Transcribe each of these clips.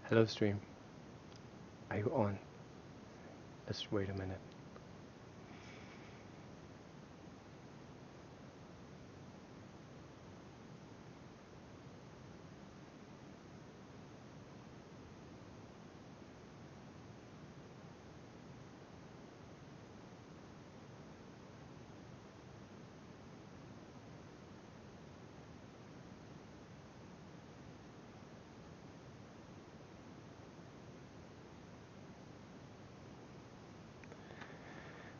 Hello stream, are you on? Let's wait a minute.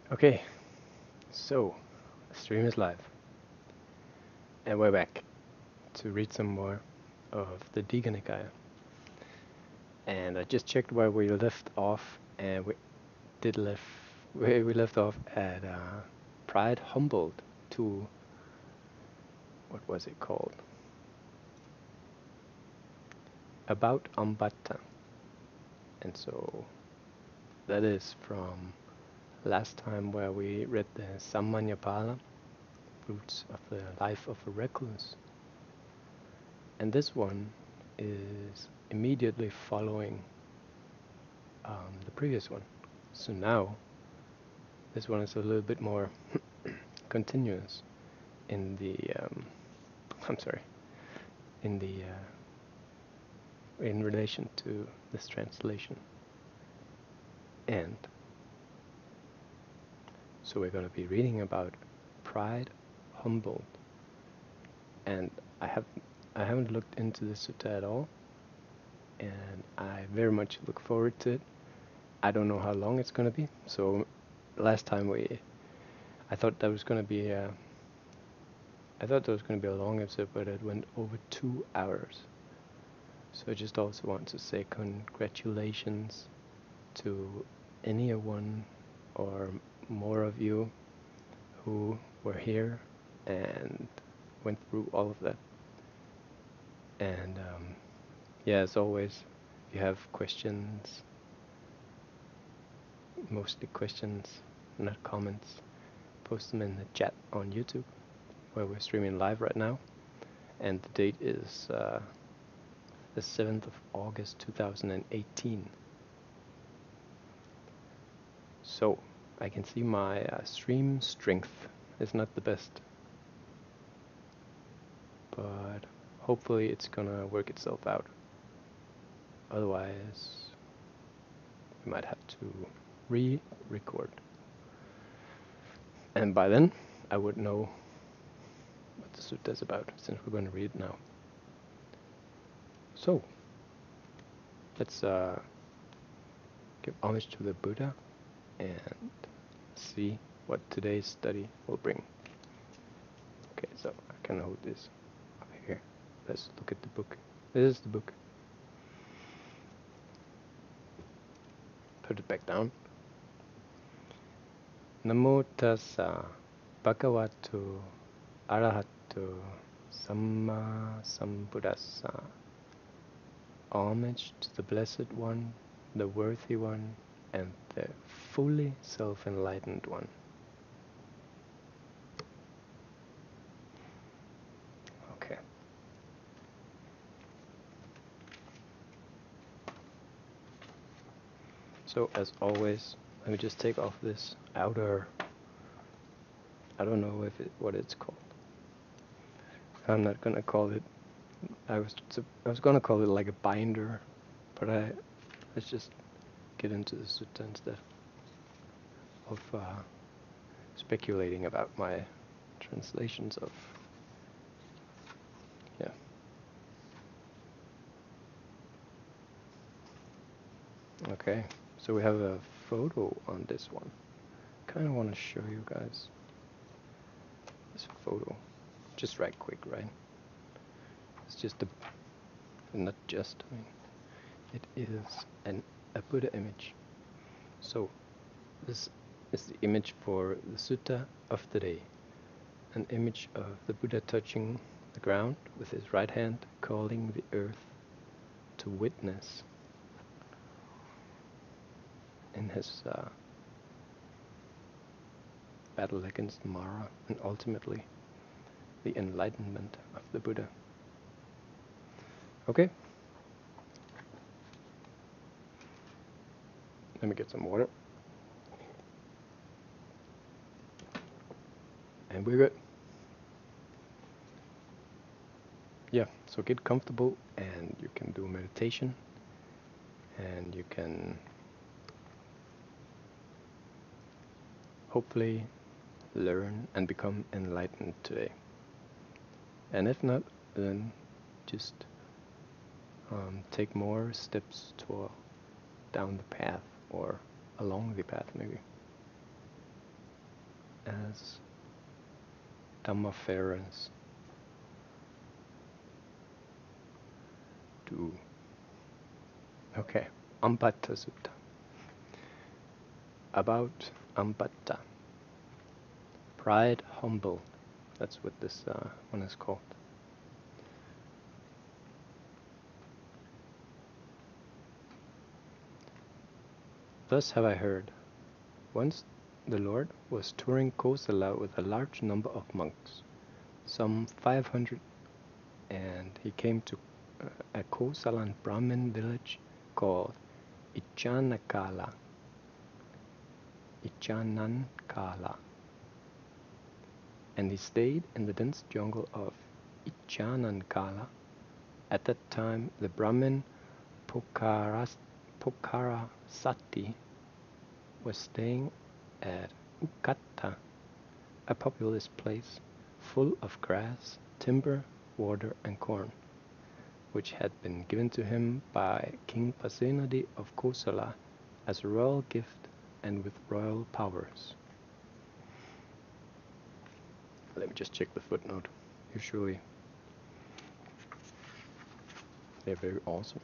Okay, so the stream is live, and we're back to read some more of the Digha Nikaya. And I just checked where we left off, and we left off at pride humbled to, what was it called? About Ambattha. And so that is from last time where we read the Sammanyapala, roots of the life of a recluse. And this one is immediately following the previous one. So now this one is a little bit more continuous in the in relation to this translation. And so we're going to be reading about pride humbled. And I haven't looked into the sutta at all, and I very much look forward to it. I don't know how long it's going to be. So last time I thought that was going to be a long episode, but it went over 2 hours. So I just also want to say congratulations to anyone or more of you who were here and went through all of that. And yeah, as always, if you have questions, mostly questions, not comments, post them in the chat on YouTube, where we're streaming live right now. And the date is the 7th of August 2018. So I can see my stream strength is not the best, but hopefully it's gonna work itself out. Otherwise, we might have to re-record. And by then, I would know what the sutta is about, since we're going to read it now. So, let's give homage to the Buddha and see what today's study will bring. Okay, so I can hold this up here. Let's look at the book. This is the book. Put it back down. Namo Buddhassa Bhagavato Arahato Samma Sambuddhassa. Homage to the Blessed One, the Worthy One, and the fully self-enlightened one. Okay. So as always, let me just take off this outer, I don't know what it's called. I'm not gonna call it, I was gonna call it like a binder, but let's just get into the sutta instead of speculating about my translations of, yeah. Okay, so we have a photo on this one. Kind of want to show you guys this photo, just right quick, right? It's just not just, I mean, it is a Buddha image. So this is the image for the sutta of the day. An image of the Buddha touching the ground with his right hand, calling the earth to witness in his battle against Mara, and ultimately the enlightenment of the Buddha. Okay? Let me get some water. And we're good. Yeah, so get comfortable and you can do meditation and you can hopefully learn and become enlightened today. And if not, then just take more steps down the path or along the path maybe. As Dhammafarers do. Okay, Ambattha Sutta. About Ambattha. Pride humble. That's what this one is called. Thus have I heard. Once the Lord was touring Kosala with a large number of monks, some 500, and he came to a Kosalan Brahmin village called Ichanankala. And he stayed in the dense jungle of Ichanankala. At that time, the Brahmin Pokarasati was staying at Ukatta, a populous place full of grass, timber, water, and corn, which had been given to him by King Pasenadi of Kosala as a royal gift and with royal powers. Let me just check the footnote. Usually they're very awesome.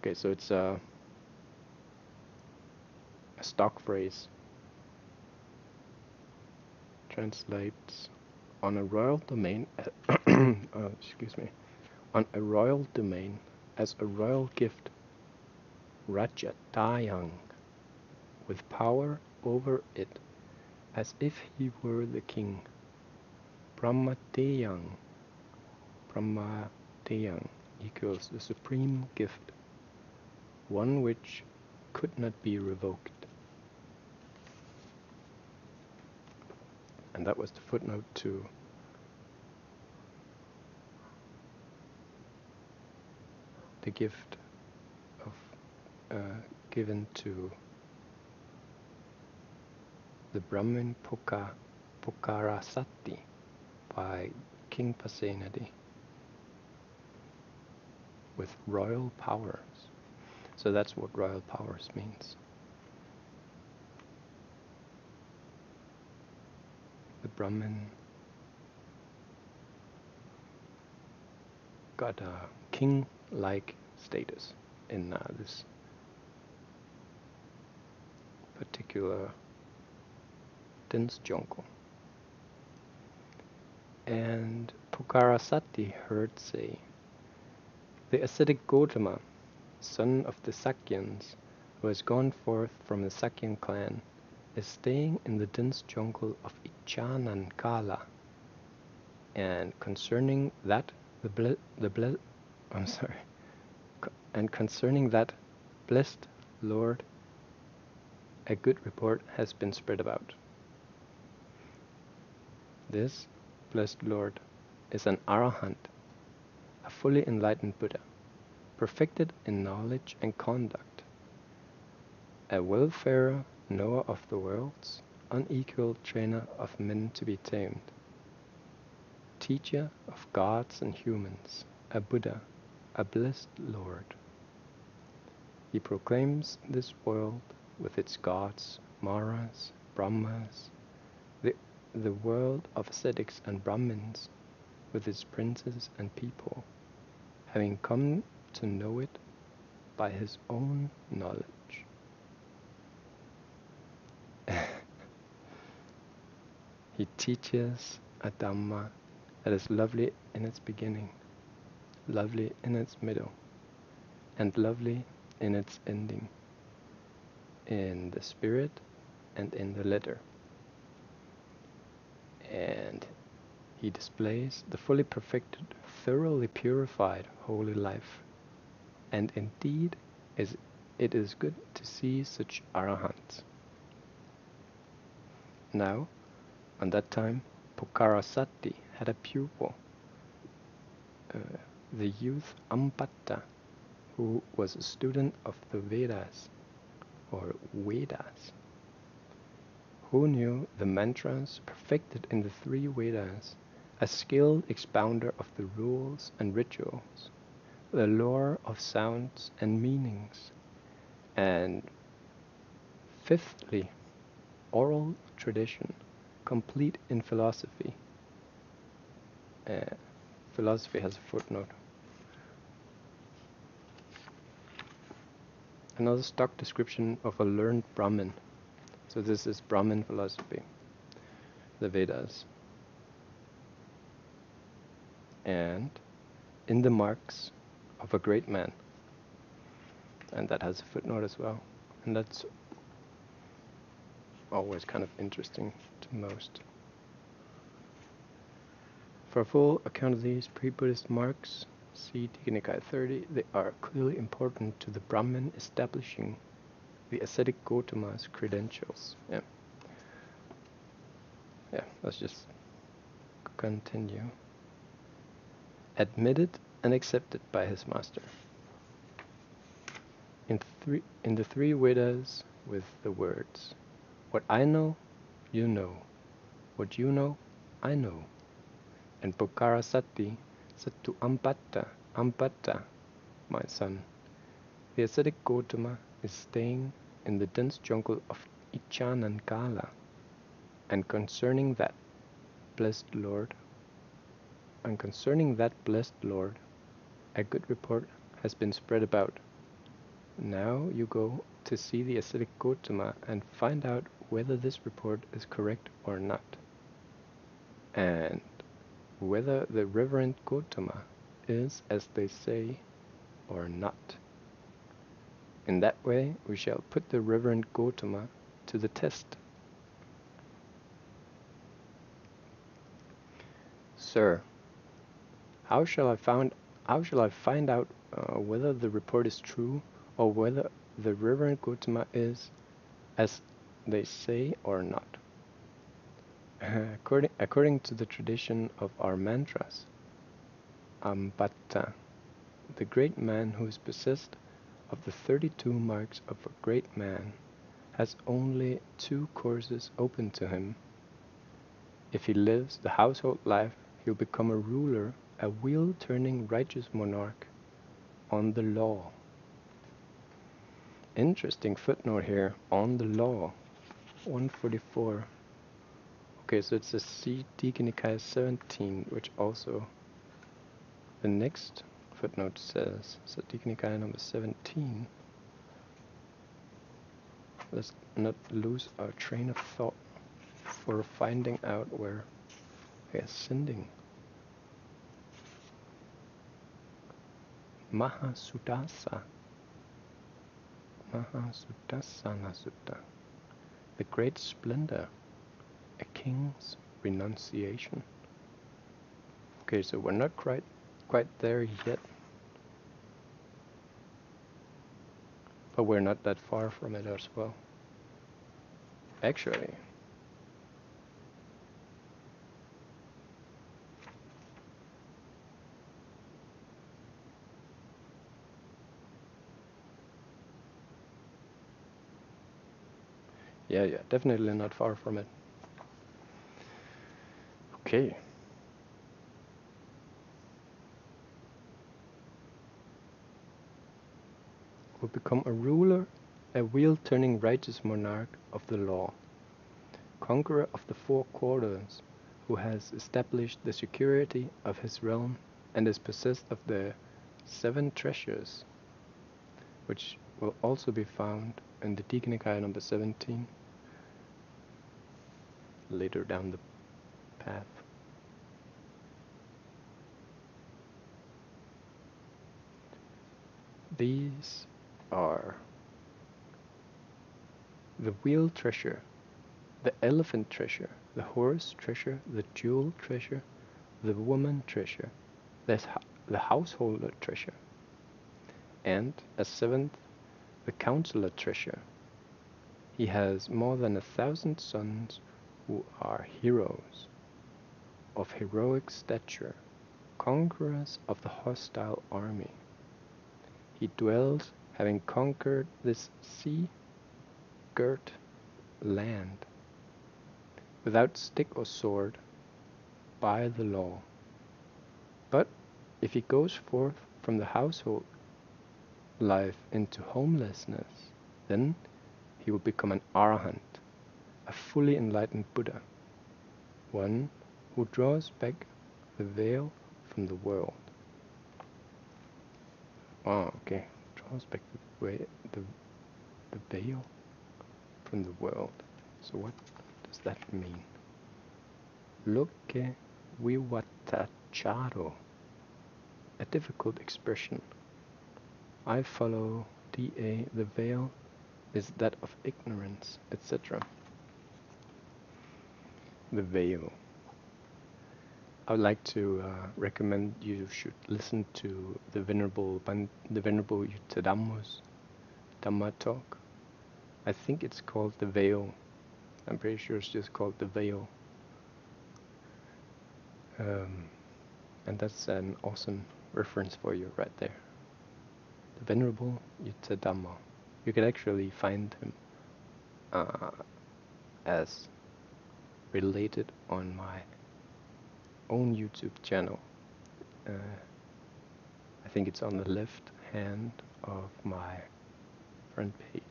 Okay, so it's a stock phrase. Translates on a royal domain on a royal domain as a royal gift, Rajatayang, with power over it as if he were the king, Brahmatayang equals the supreme gift, one which could not be revoked. And that was the footnote to the gift of given to the Brahmin Pokarasati by King Pasenadi with royal powers. So that's what royal powers means. The Brahmin got a king-like status in this particular dense jungle. And Pukarasati heard say, the ascetic Gautama, son of the Sakyans, who has gone forth from the Sakyan clan, is staying in the dense jungle of Ichanankala, and concerning that blessed Lord, a good report has been spread about. This blessed Lord is an Arahant, a fully enlightened Buddha, perfected in knowledge and conduct, a welfarer, knower of the worlds, unequaled trainer of men to be tamed, teacher of gods and humans, a Buddha, a blessed Lord. He proclaims this world with its gods, Maras, Brahmas, the world of ascetics and Brahmins, with its princes and people, having come to know it by his own knowledge. He teaches a Dhamma that is lovely in its beginning, lovely in its middle, and lovely in its ending, in the spirit and in the letter. and he displays the fully perfected, thoroughly purified holy life. And indeed, it is good to see such arahants. Now, on that time, Pukarasati had a pupil, the youth Ambattha, who was a student of the Vedas, or Vedas, who knew the mantras perfected in the 3 Vedas, a skilled expounder of the rules and rituals, the lore of sounds and meanings, and fifthly, oral tradition, complete in philosophy. Philosophy has a footnote. Another stock description of a learned Brahmin. So this is Brahmin philosophy, the Vedas. And in the marks of a great man. And that has a footnote as well. And that's always kind of interesting to most. For a full account of these pre-Buddhist marks, see Digha Nikaya 30. They are clearly important to the Brahmin establishing the ascetic Gautama's credentials. Yeah, let's just continue. Admitted and accepted by his master. In the 3 Vedas with the words, what I know, you know. What you know, I know. And Pukarasati said to Ambattha, my son, the ascetic Gautama is staying in the dense jungle of Ichanankala, and concerning that blessed Lord, a good report has been spread about. Now you go to see the ascetic Gautama and find out whether this report is correct or not, and whether the reverend Gautama is as they say or not. In that way we shall put the reverend Gautama to the test. Sir, how shall I find out whether the report is true, or whether the reverend Gautama is as they say or not? According to the tradition of our mantras, Ambattha, the great man who is possessed of the 32 marks of a great man, has only 2 courses open to him. If he lives the household life, he'll become a ruler, a wheel-turning righteous monarch on the law. Interesting footnote here, on the law, 144. Okay, so it's a Digha Nikaya 17, which also the next footnote says. So Digha Nikaya number 17. Let's not lose our train of thought for finding out where we are ascending. Mahasuddhassa. Mahasuddhassana Sutta. The great splendor. A king's renunciation. Okay, so we're not quite there yet, but we're not that far from it as well. Actually, yeah, definitely not far from it. Okay. Will become a ruler, a wheel-turning righteous monarch of the law, conqueror of the 4 quarters, who has established the security of his realm and is possessed of the 7 treasures, which will also be found in the Digha Nikaya number 17, later down the path. These are the wheel treasure, the elephant treasure, the horse treasure, the jewel treasure, the woman treasure, the householder treasure, and as seventh, the counselor treasure. He has more than 1,000 sons who are heroes, of heroic stature, conquerors of the hostile army. He dwells, having conquered this sea-girt land, without stick or sword, by the law. But if he goes forth from the household life into homelessness, then he will become an arahant, a fully enlightened Buddha, one who draws back the veil from the world. Oh, okay. Draws back the veil from the world. So what does that mean? Loke vivatacharo. A difficult expression. I follow DA, the veil is that of ignorance, etc. The veil. I would like to recommend you should listen to the Venerable Yuttadhammo's Dhamma talk. I think it's called The Veil. I'm pretty sure it's just called The Veil. And that's an awesome reference for you right there. The Venerable Yuttadhammo. You can actually find him as related on my own YouTube channel. I think it's on the left hand of my front page.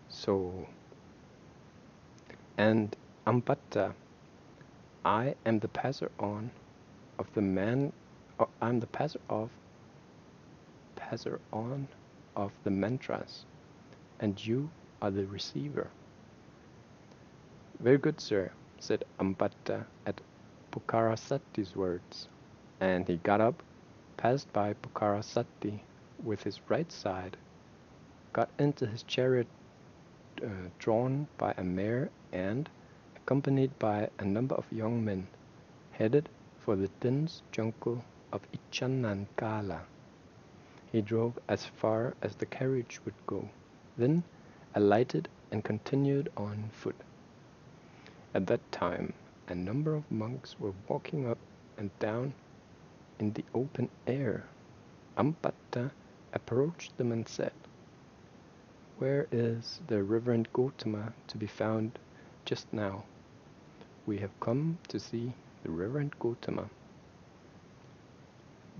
So, and Ambattha, I am the passer on of the man. I'm the passer on of the mantras, and you are the receiver. Very good, sir, said Ambattha at Pukkarasatti's words, and he got up, passed by Pukkarasatti with his right side, got into his chariot drawn by a mare and, accompanied by a number of young men, headed for the dense jungle of Ichanankala. He drove as far as the carriage would go, then alighted and continued on foot. At that time, a number of monks were walking up and down in the open air. Ambattha approached them and said, "Where is the Reverend Gautama to be found just now? We have come to see the Reverend Gautama."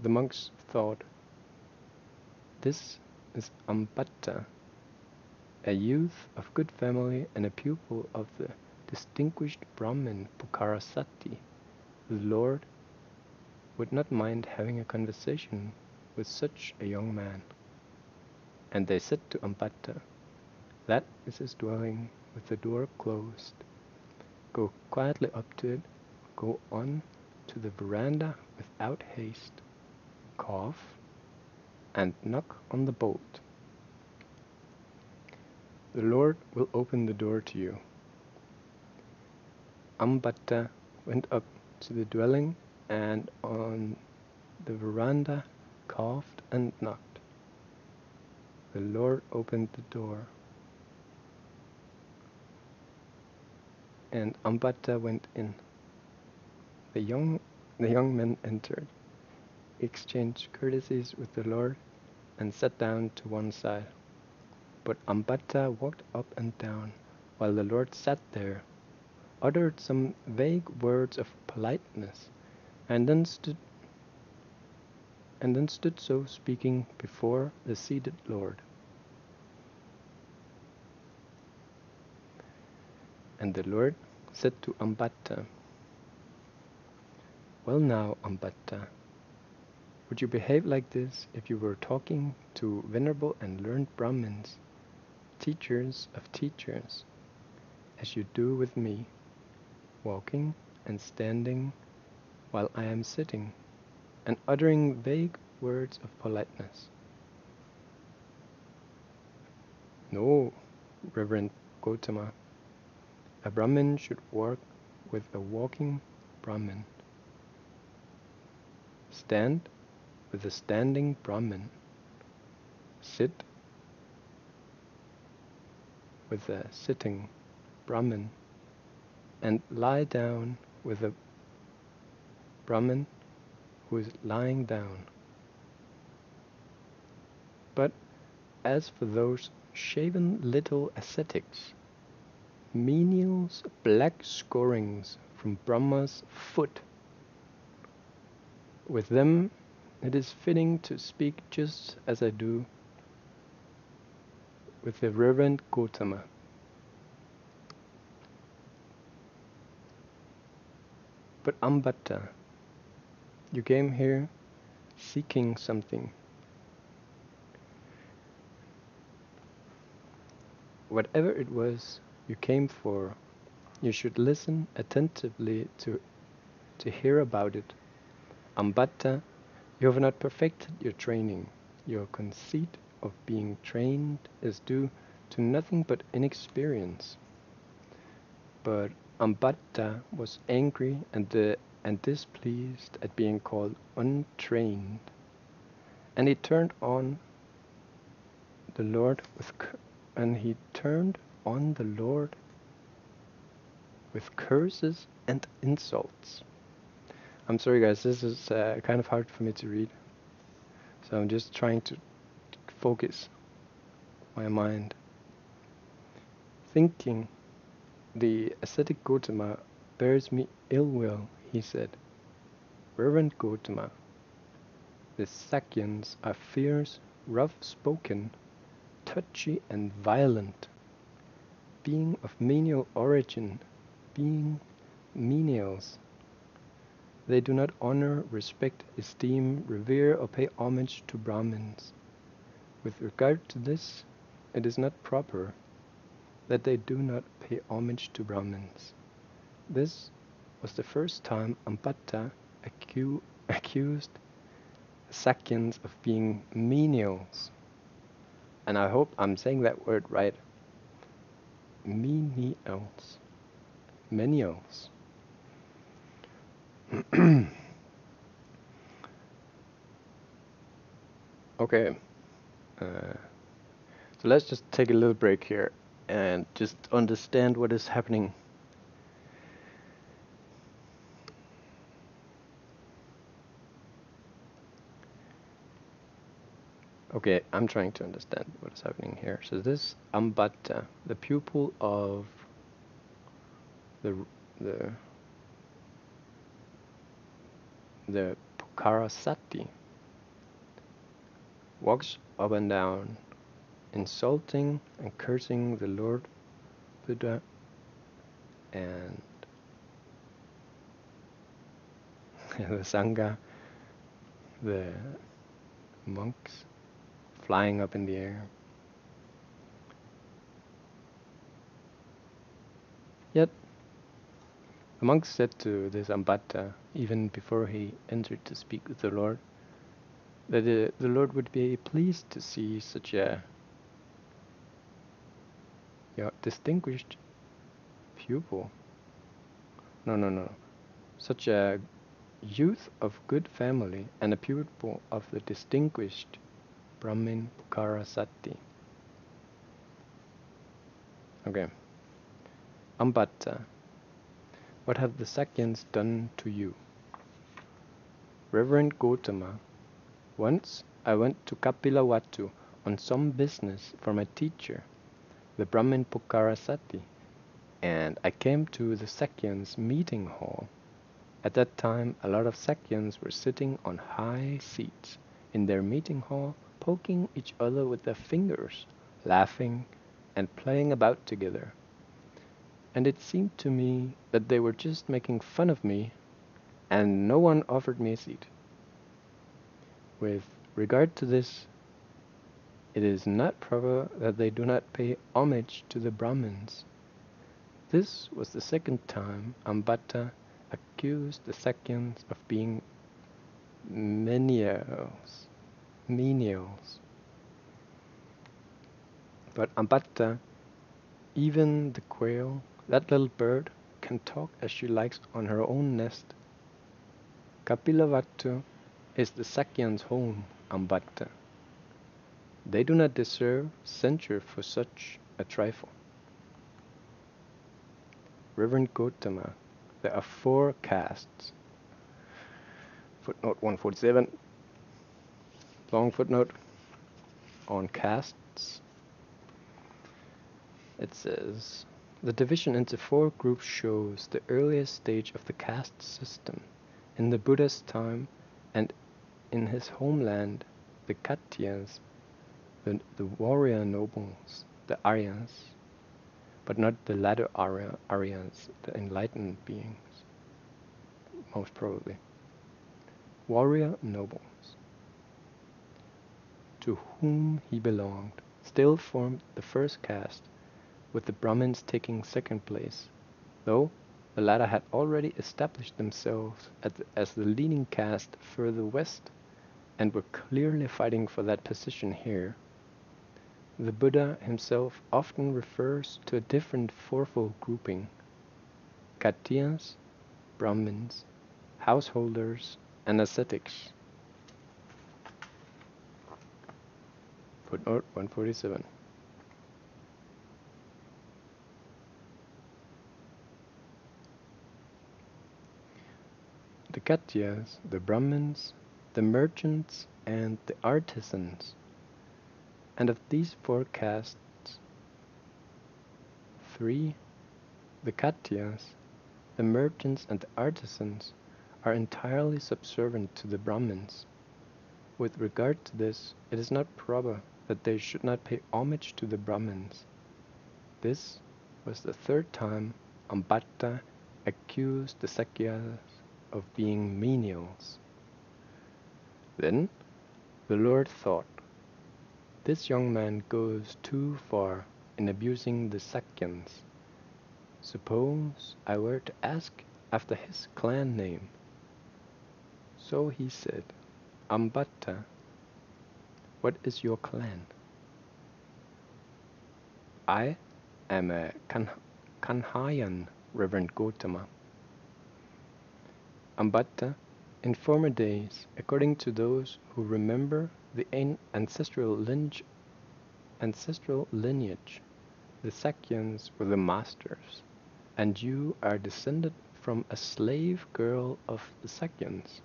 The monks thought, "This is Ambattha, a youth of good family and a pupil of the distinguished Brahmin Pukkarasatti. The Lord would not mind having a conversation with such a young man." And they said to Ambattha, "That is his dwelling with the door closed. Go quietly up to it, go on to the veranda without haste, cough, and knock on the bolt. The Lord will open the door to you." Ambattha went up to the dwelling and on the veranda coughed and knocked. The Lord opened the door, and Ambattha went in. The young men entered, exchanged courtesies with the Lord, and sat down to one side. But Ambattha walked up and down, while the Lord sat there, uttered some vague words of politeness, and then stood so speaking before the seated Lord. And the Lord said to Ambattha, "Well now, Ambattha, would you behave like this if you were talking to venerable and learned Brahmins, teachers of teachers, as you do with me, walking and standing while I am sitting, and uttering vague words of politeness?" No, Reverend Gautama. A Brahmin should work with a walking Brahmin. Stand with a standing Brahmin. Sit with a sitting Brahmin. And lie down with a Brahmin who is lying down. But as for those shaven little ascetics, menials, black scorings from Brahma's foot, with them it is fitting to speak just as I do with the Reverend Gautama. But Ambattha, you came here seeking something. Whatever it was you came for, you should listen attentively to hear about it. Ambattha, you have not perfected your training. Your conceit of being trained is due to nothing but inexperience. But Ambattha was angry and displeased at being called untrained, and he turned on the Lord with curses and insults. I'm sorry guys, this is kind of hard for me to read, so I'm just trying to focus my mind. Thinking the ascetic Gautama bears me ill will, he said, Reverend Gautama, the Sakyans are fierce, rough-spoken, touchy and violent, being of menial origin, being menials. They do not honor, respect, esteem, revere, or pay homage to Brahmins. With regard to this, it is not proper that they do not pay homage to Brahmins. This was the first time Ambattha accused the Sakyans of being menials. And I hope I'm saying that word right. Menials. Menials. Okay. So let's just take a little break here and just understand what is happening. Okay, I'm trying to understand what is happening here. So this Ambattha, the pupil of the Pukarasati, walks up and down, insulting and cursing the Lord Buddha and the Sangha, the monks flying up in the air. Yet, the monks said to this Ambattha, even before he entered to speak with the Lord, that the Lord would be pleased to see such a distinguished pupil. No. Such a youth of good family and a pupil of the distinguished Brahmin Pukarasati. Okay. Ambattha, what have the Sakyans done to you? Reverend Gautama, once I went to Kapilavatthu on some business for my teacher, the Brahmin Pukarasati, and I came to the Sakyans' meeting hall. At that time, a lot of Sakyans were sitting on high seats in their meeting hall, poking each other with their fingers, laughing and playing about together. And it seemed to me that they were just making fun of me, and no one offered me a seat. With regard to this, it is not proper that they do not pay homage to the Brahmins. This was the second time Ambattha accused the Sakyans of being menials. But Ambattha, even the quail, that little bird, can talk as she likes on her own nest. Kapilavatthu is the Sakyans' home, Ambattha. They do not deserve censure for such a trifle. Reverend Gautama, there are 4 castes. Footnote 147, long footnote on castes. It says, the division into 4 groups shows the earliest stage of the caste system. In the Buddha's time and in his homeland, the Khatyas, the warrior nobles, the Aryas, but not the latter Aryas, the enlightened beings, most probably. Warrior nobles, to whom he belonged, still formed the first caste, with the Brahmins taking second place, though the latter had already established themselves as the leading caste further west, and were clearly fighting for that position here. The Buddha himself often refers to a different fourfold grouping: Khatyas, Brahmins, householders, and ascetics. Footnote 147. The Khatyas, the Brahmins, the merchants, and the artisans. And of these 4 castes, 3, the Khatyas, the merchants, and the artisans, are entirely subservient to the Brahmins. With regard to this, it is not proper that they should not pay homage to the Brahmins. This was the 3rd time Ambattha accused the Sakyas of being menials. Then the Lord thought, this young man goes too far in abusing the Sakyans. Suppose I were to ask after his clan name. So he said, Ambattha, what is your clan? I am a Kanhayan, Reverend Gautama. Ambattha, in former days, according to those who remember the ancestral lineage, the Sakyans were the masters, and you are descended from a slave girl of the Sakyans.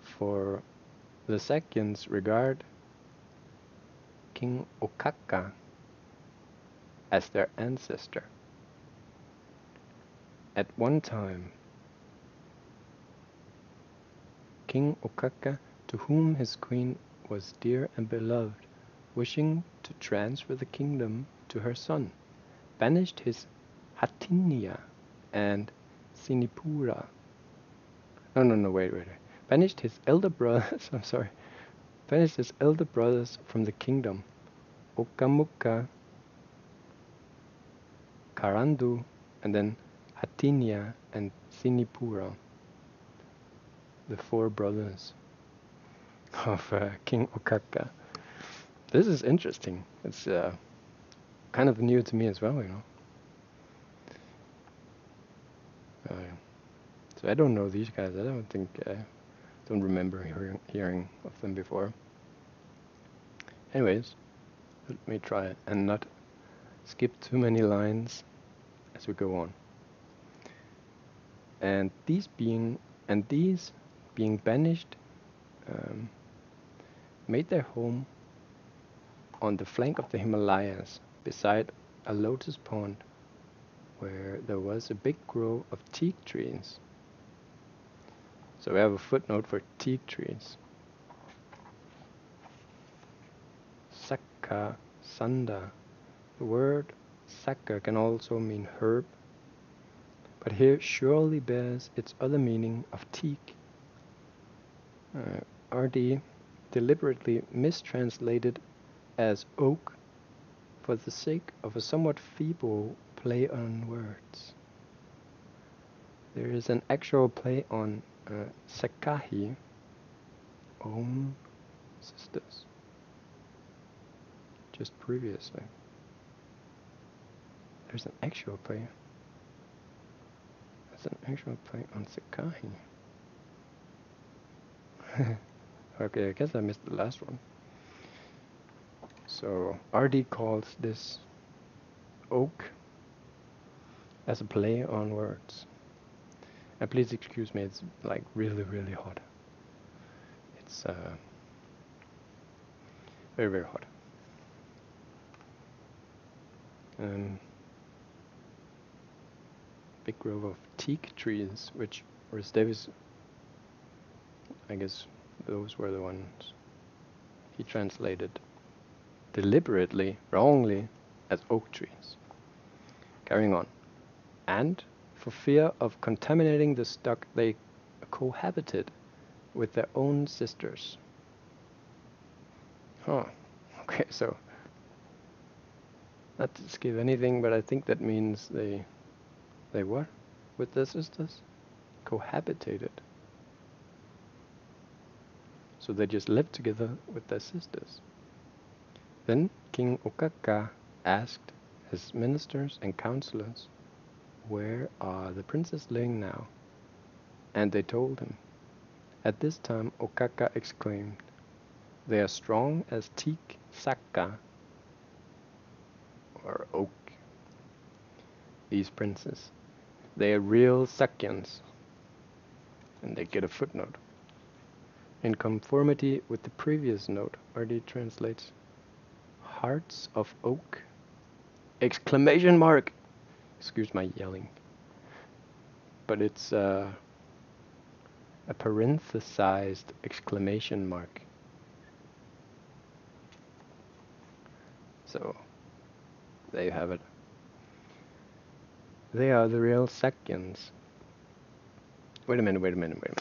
For the Sakyans regard King Okaka as their ancestor. At one time, King Okaka, to whom his queen was dear and beloved, wishing to transfer the kingdom to her son, banished his Hatinya and Sinipura. Wait. Banished his elder brothers, banished his elder brothers from the kingdom, Okamukka, Karandu, and then Hatinya and Sinipura, the 4 brothers of King Okaka. This is interesting. It's kind of new to me as well, you know. So I don't know these guys. I don't remember hearing of them before. Anyways, let me try it and not skip too many lines as we go on. And these being banished, made their home on the flank of the Himalayas, beside a lotus pond, where there was a big grove of teak trees. So we have a footnote for teak trees. Sakka, Sanda. The word Sakka can also mean herb, but here surely bears its other meaning of teak. RD deliberately mistranslated as oak for the sake of a somewhat feeble play on words. There is an actual play on Sakahi, own sisters. just previously. There's an actual play. There's an actual play on Sakai. Okay, I guess I missed the last one. So RD calls this oak as a play on words. And please excuse me, it's like really, really hot. It's very, very hot. Big grove of teak trees, which Rhys Davies, I guess those were the ones he translated deliberately, wrongly, as oak trees. Carrying on. And for fear of contaminating the stock, they cohabited with their own sisters. Huh. Okay, so not to skip anything, but I think that means they what? With their sisters? Cohabitated. So they just lived together with their sisters. Then King Okaka asked his ministers and counselors, "Where are the princes living now?" And they told him. At this time Okaka exclaimed, "They are strong as teak sakka," or oak. These princes, they are real Sakyans. And they get a footnote. In conformity with the previous note, RD translates hearts of oak! Exclamation mark! Excuse my yelling. But it's a parenthesized exclamation mark. So, there you have it. They are the real Sakyans. Wait a minute.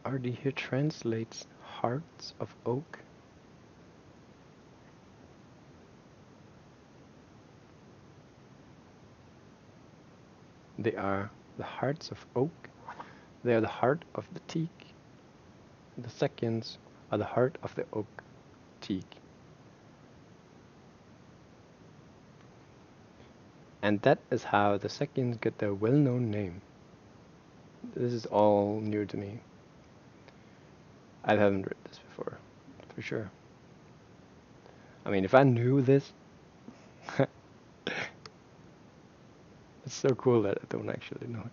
RD here translates hearts of oak. They are the hearts of oak. They are the heart of the teak. The Sakyans are the heart of the oak teak. And that is how the Sakyans get their well-known name. This is all new to me. I haven't read this before, for sure. I mean, if I knew this, it's so cool that I don't actually know it.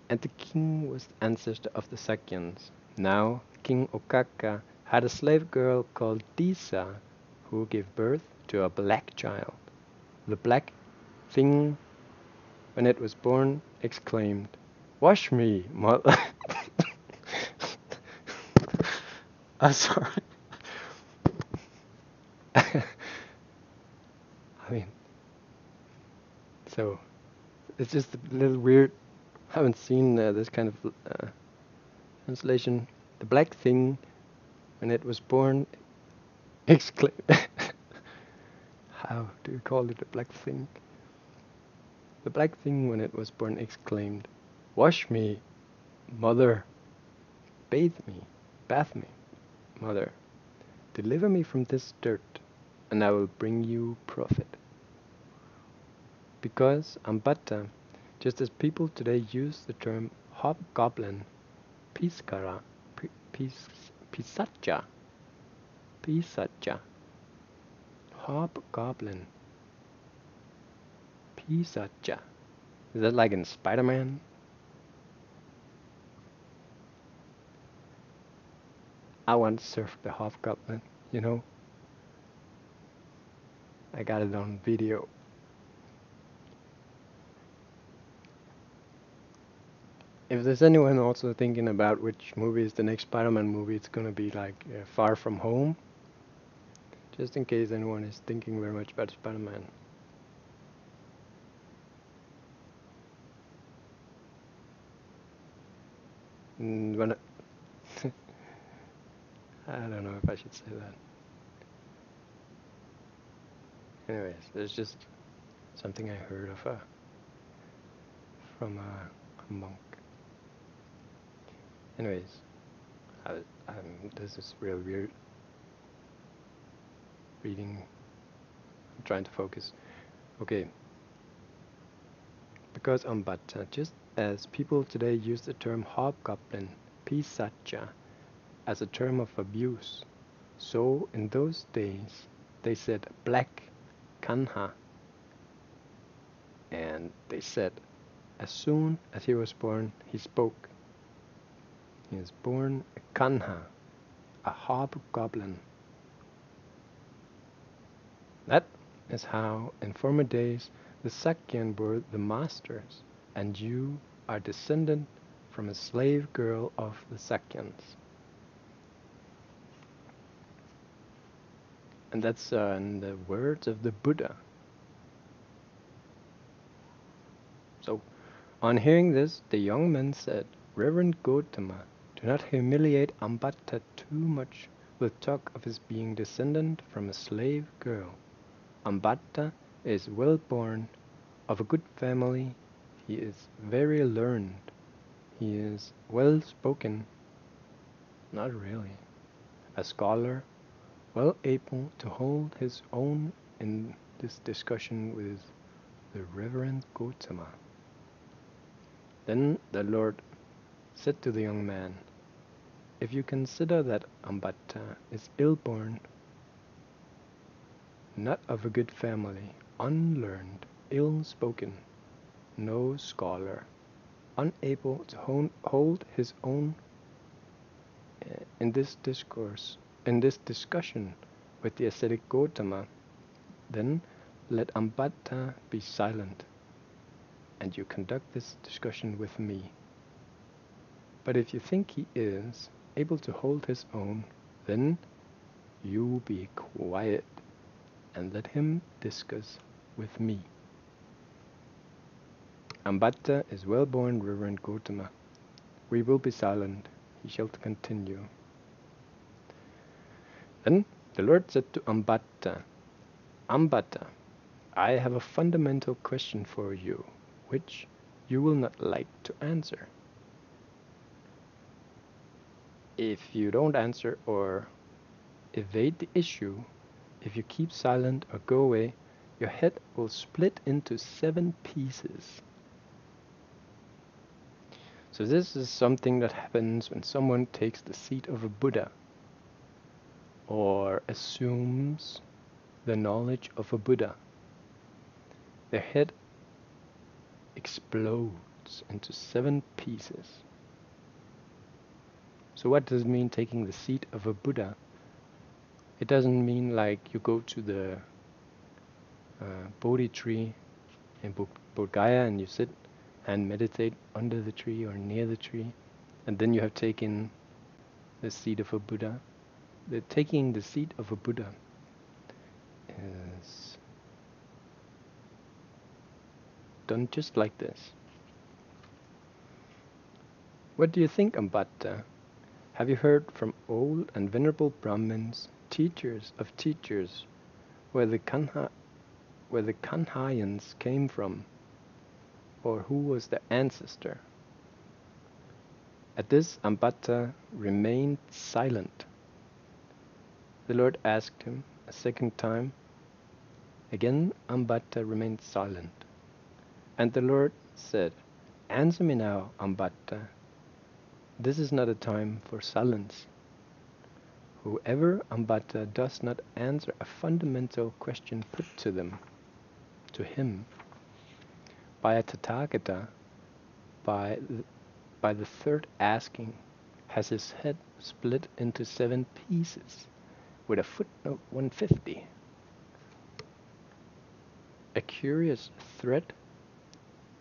And the king was the ancestor of the Sakyans. Now, King Okaka had a slave girl called Disa, who gave birth to a black child. The black thing, when it was born, exclaimed, "Wash me, mother." I'm sorry. I mean, so it's just a little weird. I haven't seen this kind of translation. The black thing, when it was born, exclaimed. How do you call it a black thing? The black thing, when it was born, exclaimed, "Wash me, mother. Bathe me, bath me, mother. Deliver me from this dirt, and I will bring you profit." Because Ambattha, just as people today use the term hobgoblin, pisacha, hobgoblin, pisacha. Is that like in Spider-Man? I once surfed the hobgoblin, you know. I got it on video. If there's anyone also thinking about which movie is the next Spider-Man movie, it's gonna be like Far From Home. Just in case anyone is thinking very much about Spider-Man. When I don't know if I should say that. Anyways, there's just something I heard of from a monk. Anyways, this is real weird reading. I'm trying to focus. Okay. Because Ambattha, just as people today use the term hobgoblin, pisacha, as a term of abuse, so in those days they said black kanha, and they said as soon as he was born he spoke. He is born a kanha, a hobgoblin. That is how in former days the Sakyan were the masters, and you are descendant from a slave girl of the Sakyans. And that's in the words of the Buddha. So, on hearing this, the young man said, Reverend Gautama, do not humiliate Ambattha too much with talk of his being descendant from a slave girl. Ambattha is well born, of a good family, he is very learned, he is well spoken, not really, a scholar, well able to hold his own in this discussion with the Reverend Gautama. Then the Lord said to the young man, if you consider that Ambattha is ill-born, not of a good family, unlearned, ill-spoken, no scholar, unable to hold his own in this discussion with the ascetic Gautama, then let Ambattha be silent, and you conduct this discussion with me. But if you think he is able to hold his own, then you be quiet and let him discuss with me. Ambattha is well born, Reverend Gautama. We will be silent, he shall continue. Then the Lord said to Ambattha, Ambattha, I have a fundamental question for you, which you will not like to answer. If you don't answer or evade the issue, if you keep silent or go away, your head will split into 7 pieces. So this is something that happens when someone takes the seat of a Buddha or assumes the knowledge of a Buddha. Their head explodes into 7 pieces. So what does it mean taking the seat of a Buddha? It doesn't mean like you go to the Bodhi tree in Bodh Gaya and you sit and meditate under the tree or near the tree, and then you have taken the seat of a Buddha. Taking the seat of a Buddha is done just like this. What do you think, Ambattha? Have you heard from old and venerable Brahmins, teachers of teachers, where the Kanhayans came from, or who was their ancestor? At this, Ambattha remained silent. The Lord asked him a second time. Again, Ambattha remained silent. And the Lord said, Answer me now, Ambattha. This is not a time for silence. Whoever, Ambattha, does not answer a fundamental question put to him, by a Tathagata, by the third asking, has his head split into 7 pieces, with a footnote 150. A curious thread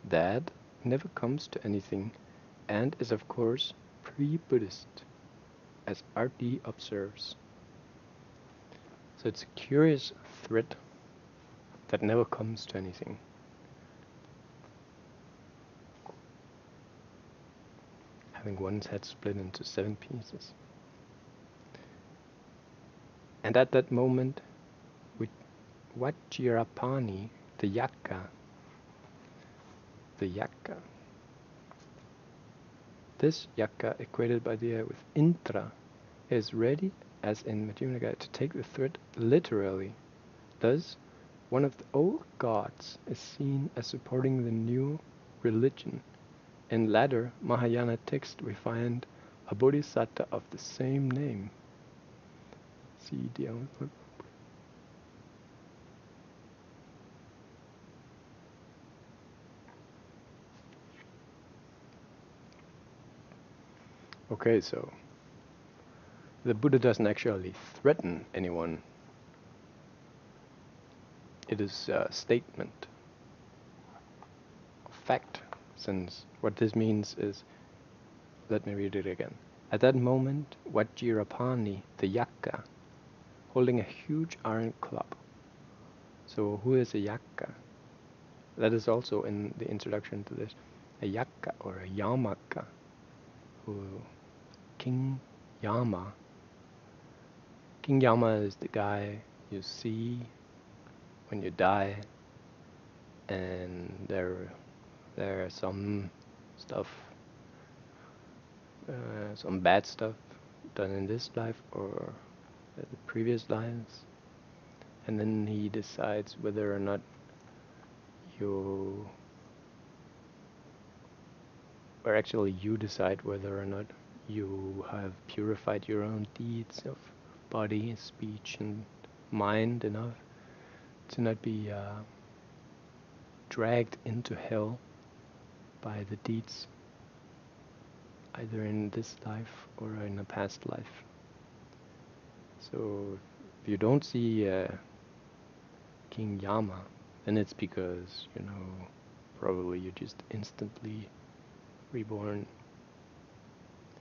that never comes to anything and is of course pre-Buddhist, as R.D. observes. So it's a curious thread that never comes to anything. Having one's head split into 7 pieces. And at that moment, with Vajrapani, the yaka, This yakka, equated by Digha with intra, is ready, as in Madhyamaka Nikaya, to take the thread literally. Thus, one of the old gods is seen as supporting the new religion. In latter Mahayana text we find a bodhisattva of the same name. See the Okay, so the Buddha doesn't actually threaten anyone. It is a statement of fact, since what this means is, let me read it again. At that moment, Vajrapani, the yakka, holding a huge iron club. So who is a yakka? That is also in the introduction to this. A yakka or a yamaka, who King Yama. King Yama is the guy you see when you die, and there are some stuff, some bad stuff done in this life or the previous lives, and then he decides whether or not you, or actually you decide whether or not you have purified your own deeds of body, speech, and mind enough to not be dragged into hell by the deeds, either in this life or in a past life. So if you don't see King Yama, then it's because, probably you just instantly reborn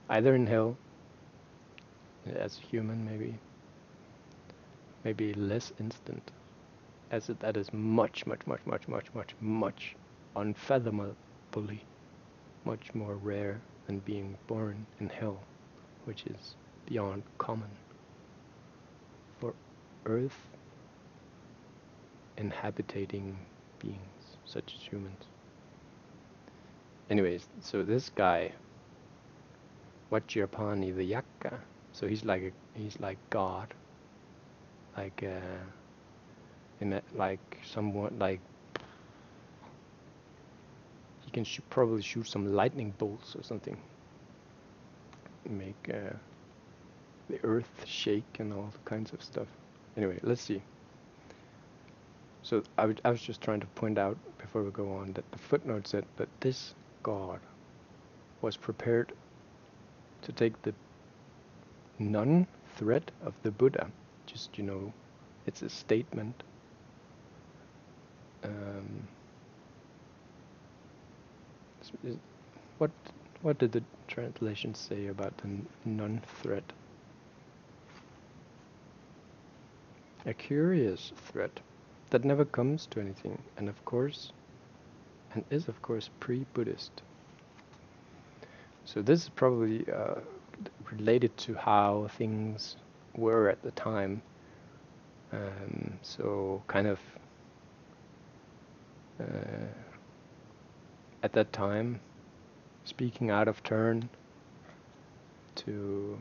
either in hell as a human, maybe less instant, as that is much unfathomably much more rare than being born in hell, which is beyond common for earth inhabiting beings such as humans. Anyways, so this guy Vajrapani, the yakka, so he's like God, like somewhat like he can probably shoot some lightning bolts or something, make the earth shake and all kinds of stuff. Anyway, let's see. So I was just trying to point out before we go on that the footnote said that this God was prepared to take the non-threat of the Buddha. Just, it's a statement. What did the translation say about the non-threat? A curious threat that never comes to anything, and is of course pre-Buddhist. So this is probably related to how things were at the time. So kind of at that time, speaking out of turn to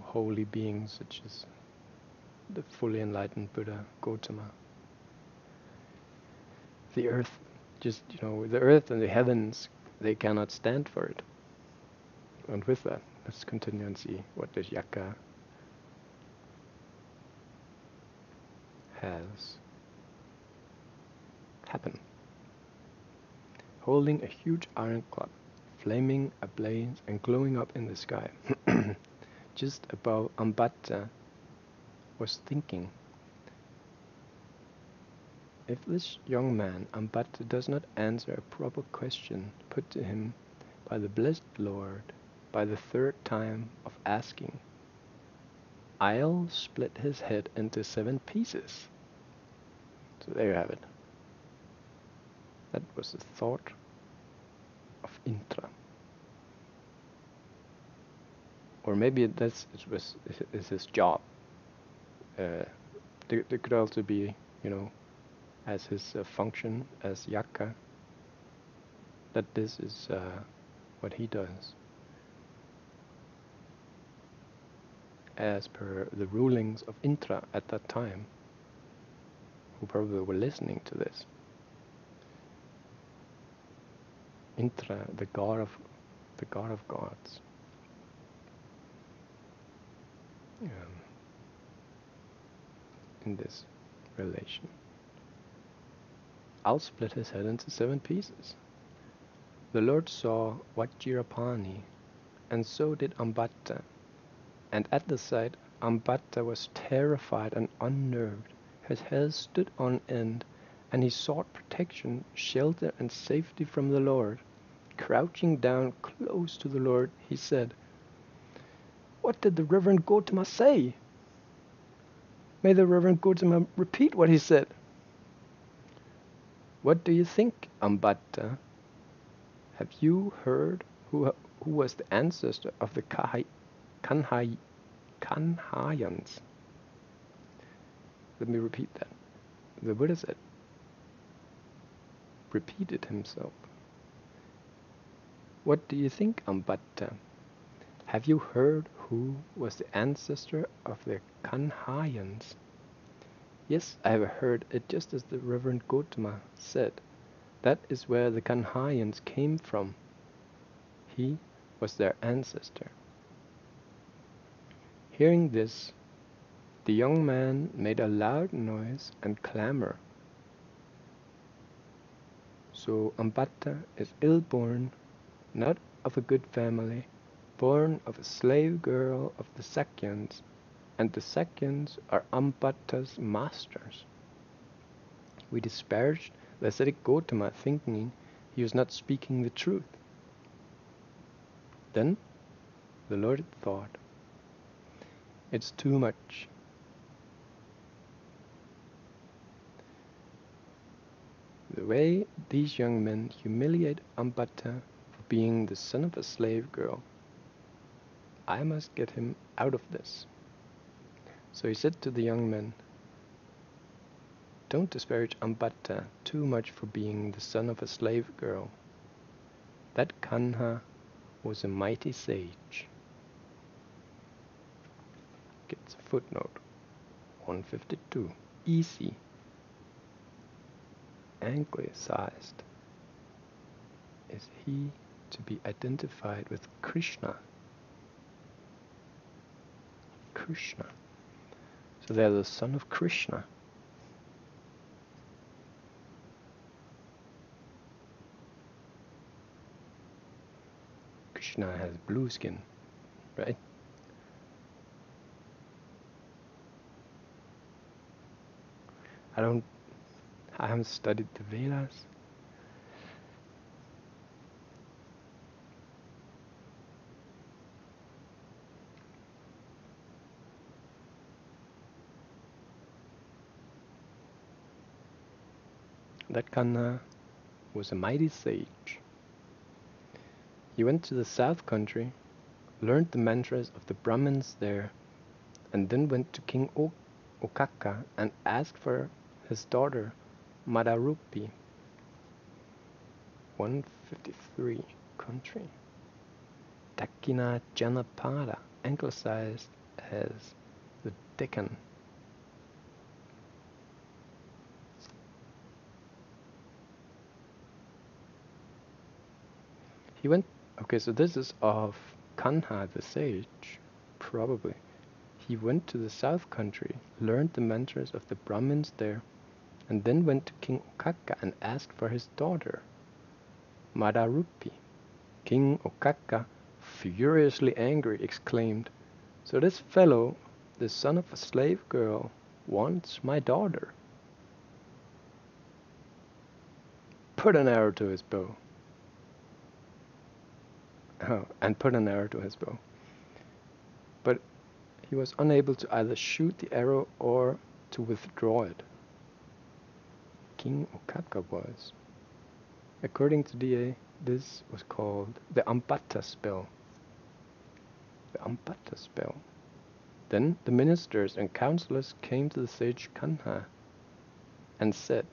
holy beings such as the fully enlightened Buddha Gautama. The earth, the earth and the heavens, they cannot stand for it. And with that, let's continue and see what this yakka has happened. Holding a huge iron club, flaming ablaze and glowing up in the sky, just above Ambattha, was thinking, if this young man, Ambattha, does not answer a proper question put to him by the blessed Lord by the third time of asking, I'll split his head into 7 pieces. So there you have it. That was the thought of Intra. Or maybe is his job. There could also be, as his function as yakka, that this is what he does, as per the rulings of Indra at that time, who probably were listening to this. Indra, the god of gods. In this relation, I'll split his head into 7 pieces. The Lord saw Vajrapani, and so did Ambattha, and at the sight Ambattha was terrified and unnerved. His hair stood on end, and he sought protection, shelter, and safety from the Lord. Crouching down close to the Lord, he said, "What did the Reverend Gautama say? May the Reverend Gautama repeat what he said." "What do you think, Ambattha? Have you heard who was the ancestor of the Kanhayans?" Let me repeat that. The Buddha said, repeated himself. "What do you think, Ambattha? Have you heard who was the ancestor of the Kanhayans?" "Yes, I have heard it, just as the Reverend Gautama said. That is where the Kanhayans came from. He was their ancestor." Hearing this, the young man made a loud noise and clamor. So Ambattha is ill-born, not of a good family, born of a slave girl of the Sakyans, and the Sakyans are Ambattha's masters. We disparaged the ascetic Gautama, thinking he was not speaking the truth. Then the Lord thought, "It's too much. The way these young men humiliate Ambattha for being the son of a slave girl, I must get him out of this." So he said to the young men, "Don't disparage Ambattha too much for being the son of a slave girl. That Kanha was a mighty sage." Gets a footnote. 152. Easy. Anglicized. Is he to be identified with Krishna? Krishna. So they're the son of Krishna. Krishna has blue skin, right? I haven't studied the Vedas. That Kanha was a mighty sage. He went to the south country, learned the mantras of the Brahmins there, and then went to King Okaka and asked for his daughter Madarupi. 153. Country. Dakina Janapada, anglicized as the Deccan. He went, okay, so this is of Kanha the sage, probably. He went to the south country, learned the mantras of the Brahmins there, and then went to King Okaka and asked for his daughter, Madarupi. King Okaka, furiously angry, exclaimed, "So this fellow, the son of a slave girl, wants my daughter." Put an arrow to his bow. And put an arrow to his bow. But he was unable to either shoot the arrow or to withdraw it. King Okaka was. According to Digha, this was called the Ambattha spell. The Ambattha spell. Then the ministers and counselors came to the sage Kanha and said,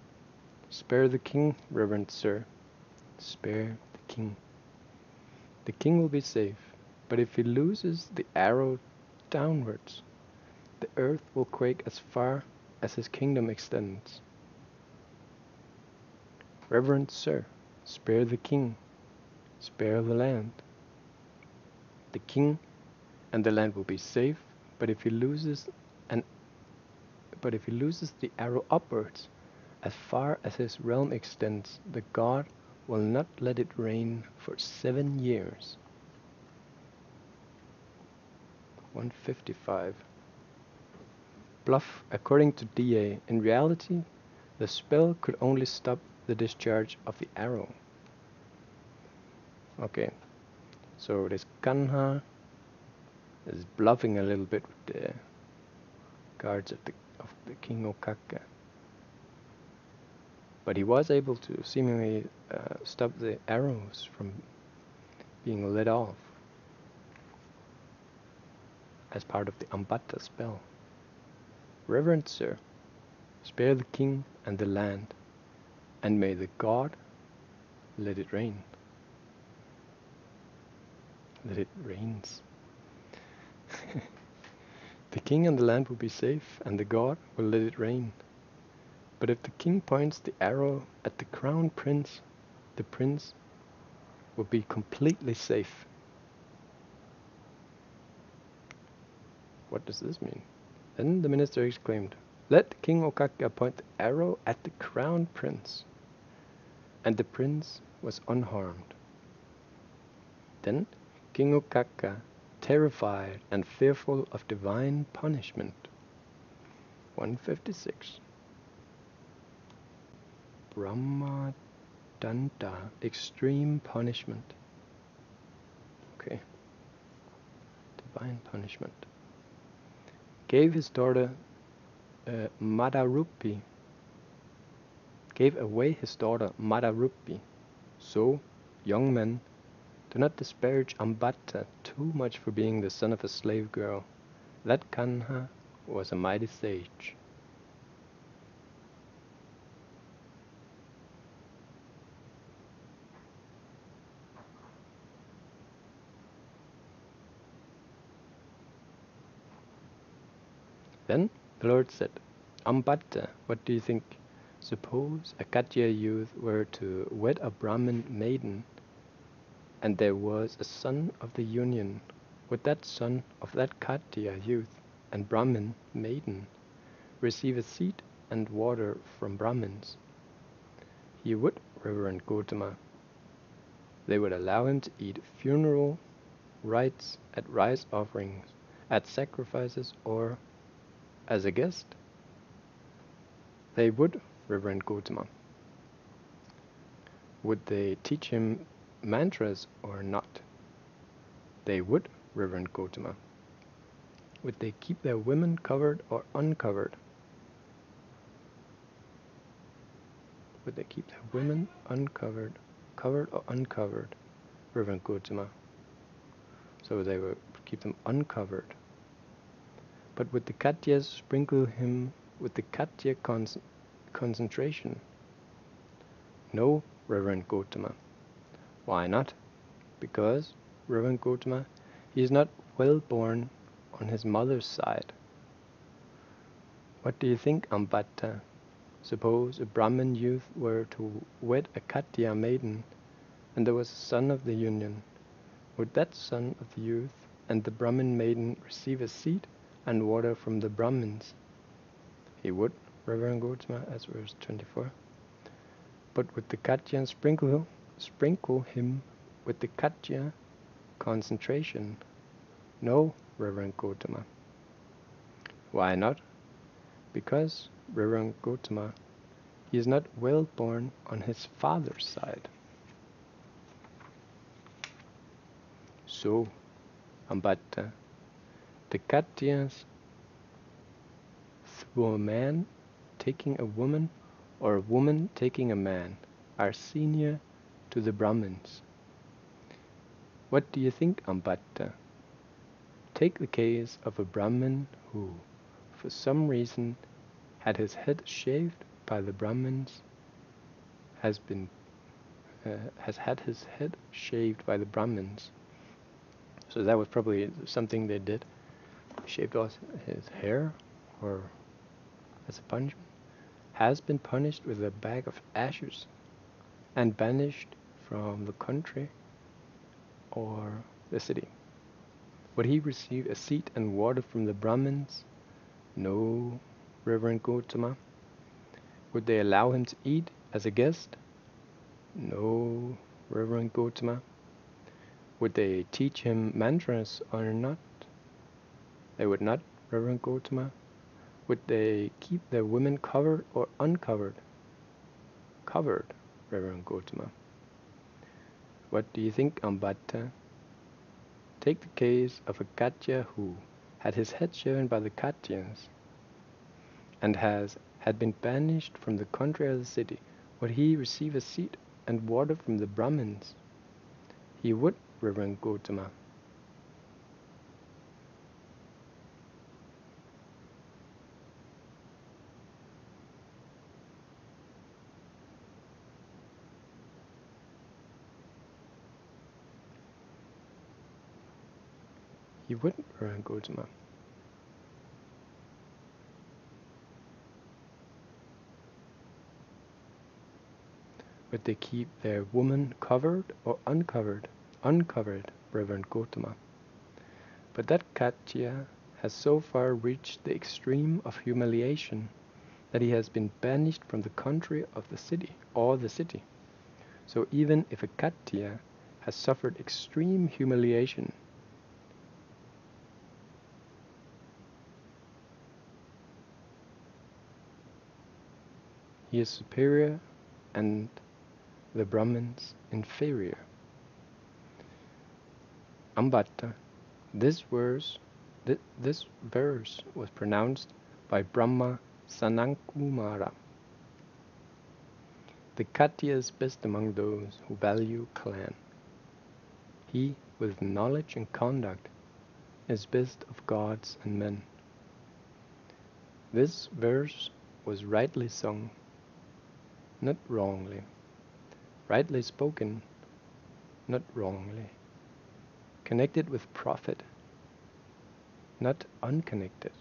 "Spare the king, reverend sir. spare the king. The king will be safe, but if he loses the arrow downwards, the earth will quake as far as his kingdom extends. Reverend sir, spare the king, spare the land. The king and the land will be safe, but if he loses the arrow upwards, as far as his realm extends, the god will not let it rain for 7 years. 155. Bluff, according to Digha, in reality, the spell could only stop the discharge of the arrow. Okay, so this Kanha is bluffing a little bit with the guards of the King Okaka. But he was able to seemingly stop the arrows from being let off as part of the Ambattha spell. Reverend sir, spare the king and the land, and may the god let it rain. Let it rains. The king and the land will be safe, and the god will let it rain. But if the king points the arrow at the crown prince, the prince will be completely safe. What does this mean? Then the minister exclaimed, "Let King Okaka point the arrow at the crown prince." And the prince was unharmed. Then King Okaka, terrified and fearful of divine punishment. 156. Brahmadanda, extreme punishment. Okay. Divine punishment. Gave his daughter Madarupi. Gave away his daughter Madarupi. So, young men, do not disparage Ambattha too much for being the son of a slave girl. That Kanha was a mighty sage. Then the Lord said, Ambattha, what do you think? Suppose a Katya youth were to wed a Brahmin maiden, and there was a son of the union. Would that son of that Katya youth and Brahmin maiden receive a seed and water from Brahmins? He would, Reverend Gautama. They would allow him to eat funeral rites at rice offerings, at sacrifices, or as a guest. They would, Reverend Gautama. Would they teach him mantras or not? They would, Reverend Gautama. Would they keep their women covered or uncovered? Would they keep their women uncovered, covered or uncovered, Reverend Gautama? So they would keep them uncovered. But would the Katyas sprinkle him with the Katya concentration? No, Reverend Gautama. Why not? Because, Reverend Gautama, he is not well born on his mother's side. What do you think, Ambattha? Suppose a Brahmin youth were to wed a Katya maiden, and there was a son of the union. Would that son of the youth and the Brahmin maiden receive a seed and water from the Brahmins? He would, Reverend Gautama, as verse 24. But would the Katya sprinkle him with the Katya concentration? No, Reverend Gautama. Why not? Because, Reverend Gautama, he is not well born on his father's side. So, Ambattha, the Katyas, through a man taking a woman or a woman taking a man, are senior to the Brahmins. What do you think, Ambattha? Take the case of a Brahmin who, for some reason, had his head shaved by the Brahmins, has been has had his head shaved by the Brahmins. So that was probably something they did. Shaved off his hair, or as a punishment, has been punished with a bag of ashes and banished from the country or the city. Would he receive a seat and water from the Brahmins? No, Reverend Gautama. Would they allow him to eat as a guest? No, Reverend Gautama. Would they teach him mantras or not? They would not, Reverend Gautama. Would they keep their women covered or uncovered? Covered, Reverend Gautama. What do you think, Ambattha? Take the case of a Katya who had his head shaven by the Katyas and had been banished from the country or the city. Would he receive a seat and water from the Brahmins? He would, Reverend Gautama. He wouldn't, Reverend Gautama. Would they keep their woman covered or uncovered? Uncovered, Reverend Gautama. But that Katya has so far reached the extreme of humiliation that he has been banished from the country of the city, or the city. So even if a Katya has suffered extreme humiliation, he is superior and the Brahmins inferior. Ambattha, this verse was pronounced by Brahma Sanankumara. The Katya is best among those who value clan. He, with knowledge and conduct, is best of gods and men. This verse was rightly sung, not wrongly. Rightly spoken, not wrongly. Connected with profit, not unconnected.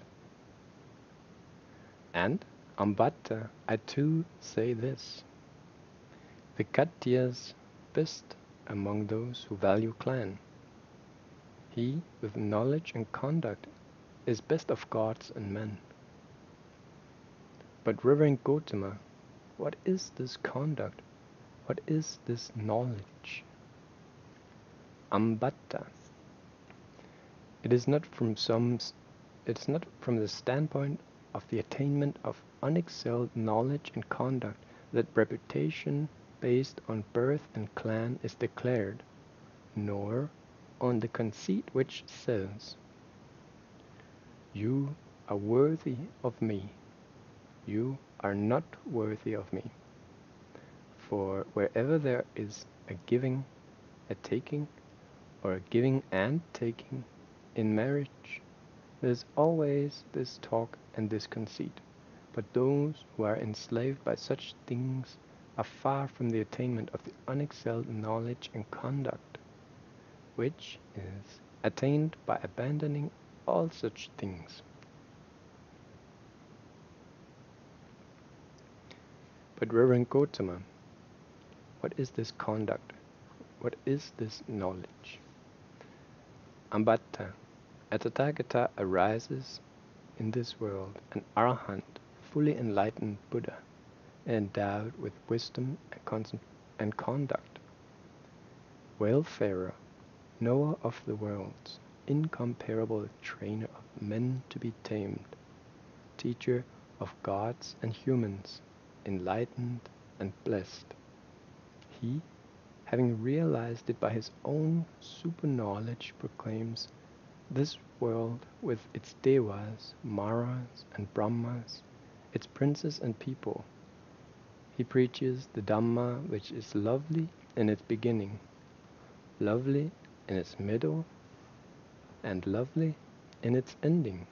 And, Ambattha, I too say this. The Katya's best among those who value clan. He, with knowledge and conduct, is best of gods and men. But Reverend Gautama, what is this conduct? What is this knowledge? Ambattha. It is not from the standpoint of the attainment of unexcelled knowledge and conduct that reputation based on birth and clan is declared, nor on the conceit which says, "You are worthy of me, you are not worthy of me." For wherever there is a giving, a taking, or a giving and taking in marriage, there is always this talk and this conceit. But those who are enslaved by such things are far from the attainment of the unexcelled knowledge and conduct, which is attained by abandoning all such things. But Reverend Gautama, what is this conduct? What is this knowledge? Ambattha, a Tathagata arises in this world, an Arahant, fully enlightened Buddha, endowed with wisdom and conduct, wayfarer, knower of the worlds, incomparable trainer of men to be tamed, teacher of gods and humans, enlightened and blessed. He, having realized it by his own super-knowledge, proclaims this world with its devas, maras, and brahmas, its princes and people. He preaches the Dhamma which is lovely in its beginning, lovely in its middle, and lovely in its ending,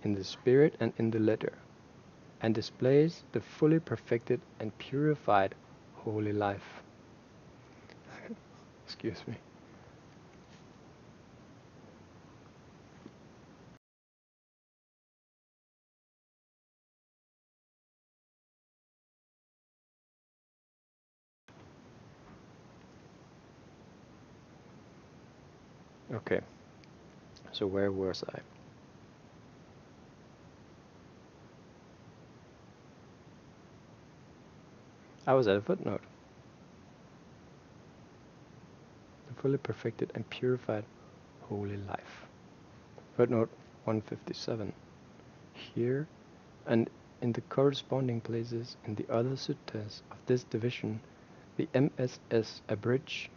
in the spirit and in the letter, and displays the fully perfected and purified holy life. Excuse me. Okay, so where was I? I was at a footnote. The fully perfected and purified holy life. Footnote 157. Here and in the corresponding places in the other suttas of this division, the MSS abridge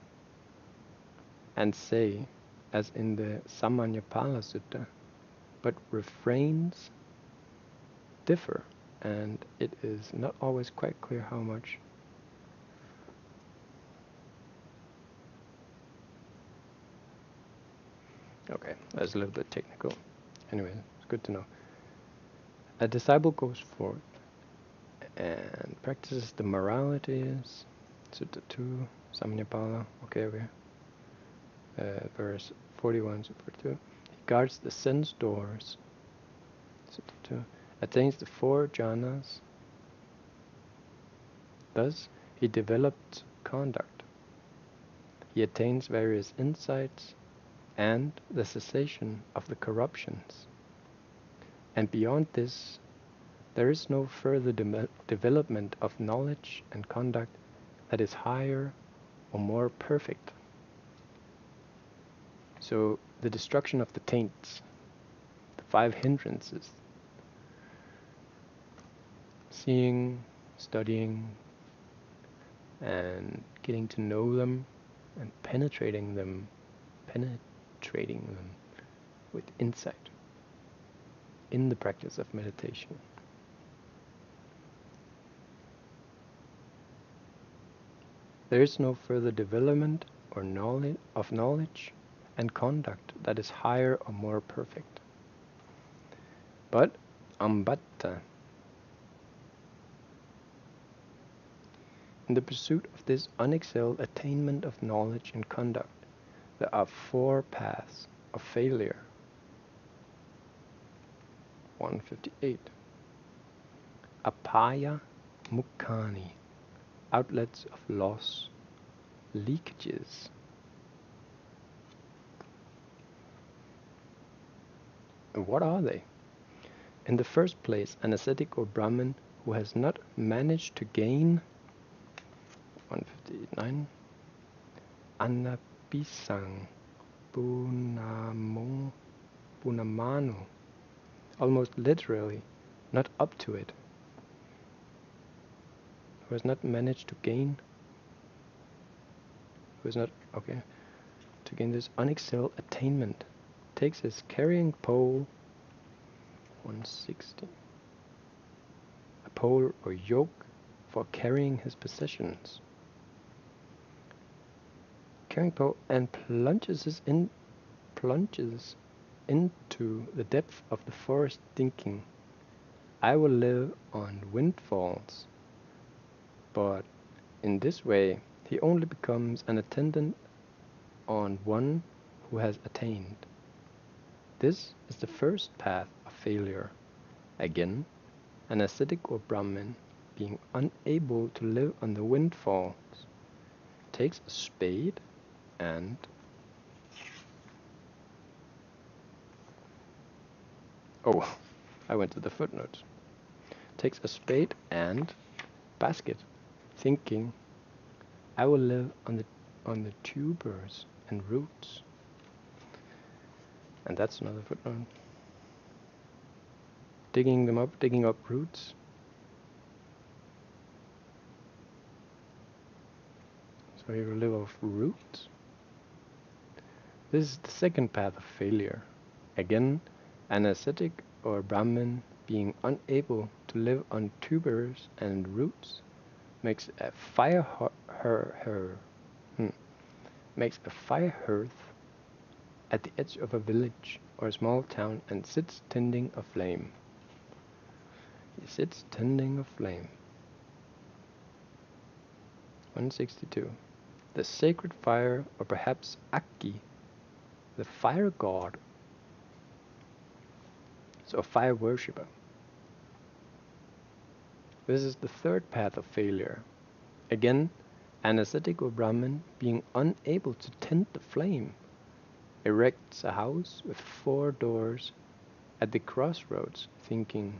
and say, as in the Samanyapala Sutta, but refrains differ, and it is not always quite clear how much. Okay, that's a little bit technical. Anyway, it's good to know. A disciple goes forth and practices the moralities, Sutta 2, Samanyapala, okay. Verse 41, Sutta 2. He guards the sense doors, Sutta 2. Attains the 4 jhanas. Thus, he developed conduct. He attains various insights and the cessation of the corruptions. And beyond this, there is no further development of knowledge and conduct that is higher or more perfect. So the destruction of the taints, the 5 hindrances, seeing, studying, and getting to know them, and penetrating them with insight in the practice of meditation. There is no further development or knowledge and conduct that is higher or more perfect. But Ambattha, in the pursuit of this unexcelled attainment of knowledge and conduct, there are 4 paths of failure. 158. Apaya Mukkani, outlets of loss, leakages. And what are they? In the first place, an ascetic or Brahmin who has not managed to gain 159 Anapisang Punamanu, almost literally, not up to it. Who has not managed to gain, who is not, okay, to gain this unexcelled attainment, takes his carrying pole, 160, a pole or yoke for carrying his possessions, carrying pole, and plunges into the depth of the forest, thinking, I will live on windfalls. But in this way, he only becomes an attendant on one who has attained. This is the first path of failure. Again, an ascetic or Brahmin, being unable to live on the windfalls, takes a spade and I went to the footnotes. Takes a spade and basket, thinking, I will live on the tubers and roots. And that's another footnote. Digging up roots. So you will live off roots. This is the second path of failure. Again, an ascetic or Brahmin, being unable to live on tubers and roots, makes a fire hearth at the edge of a village or a small town and sits tending a flame. He sits tending a flame. 162. the sacred fire, or perhaps Akki, the fire god, so a fire worshipper. This is the third path of failure. Again, an ascetic or Brahmin, being unable to tend the flame, erects a house with 4 doors at the crossroads, thinking,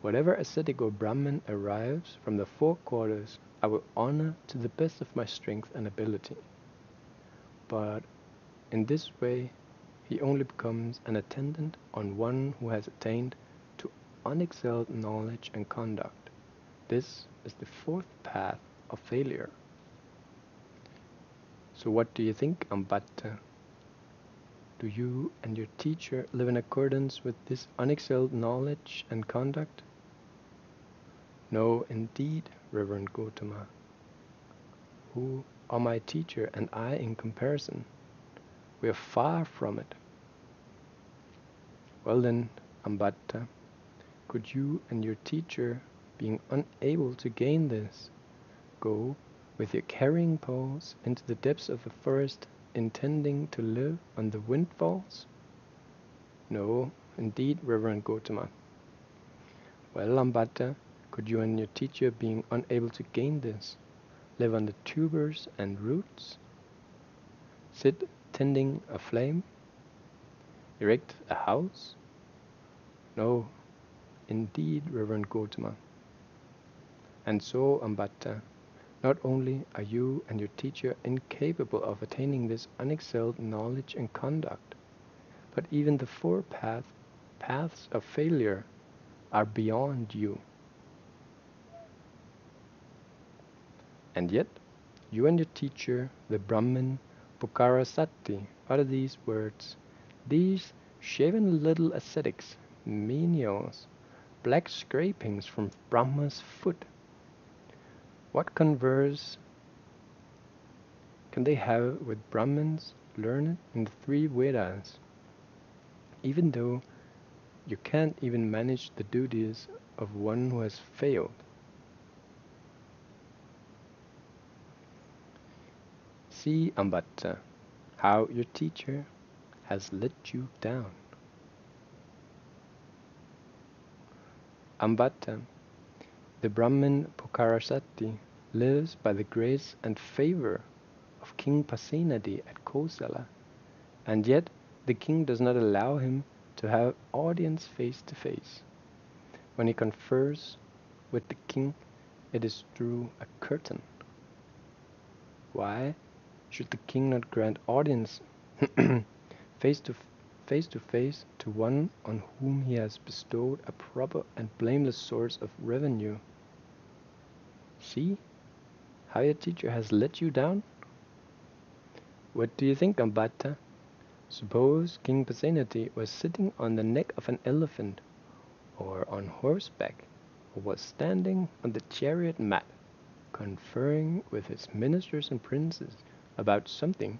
whatever ascetic or Brahmin arrives from the 4 quarters, I will honor to the best of my strength and ability. But in this way, he only becomes an attendant on one who has attained to unexcelled knowledge and conduct. This is the 4th path of failure. So what do you think, Ambattha? Do you and your teacher live in accordance with this unexcelled knowledge and conduct? No, indeed, Reverend Gautama. Who are my teacher and I in comparison? We are far from it. Well then, Ambattha, could you and your teacher, being unable to gain this, go with your carrying poles into the depths of the forest, intending to live on the windfalls? No, indeed, Reverend Gautama. Well, Ambattha, could you and your teacher, being unable to gain this, live on the tubers and roots? Sit tending a flame? Erect a house? No, indeed, Reverend Gautama. And so, Ambattha, not only are you and your teacher incapable of attaining this unexcelled knowledge and conduct, but even the 4 paths of failure are beyond you. And yet, you and your teacher, the Brahmin, Pukarasati, utter these words, these shaven little ascetics, menials, black scrapings from Brahma's foot. What converse can they have with Brahmins learned in the 3 Vedas, even though you can't even manage the duties of one who has failed? See, Ambattha, how your teacher has let you down. Ambattha, the Brahmin Pukarasati lives by the grace and favor of King Pasenadi at Kosala, and yet the king does not allow him to have audience face to face. When he confers with the king, it is through a curtain. Why should the king not grant audience face to face to one on whom he has bestowed a proper and blameless source of revenue? See how your teacher has let you down? What do you think, Ambattha? Suppose King Pasenadi was sitting on the neck of an elephant, or on horseback, or was standing on the chariot mat, conferring with his ministers and princes about something,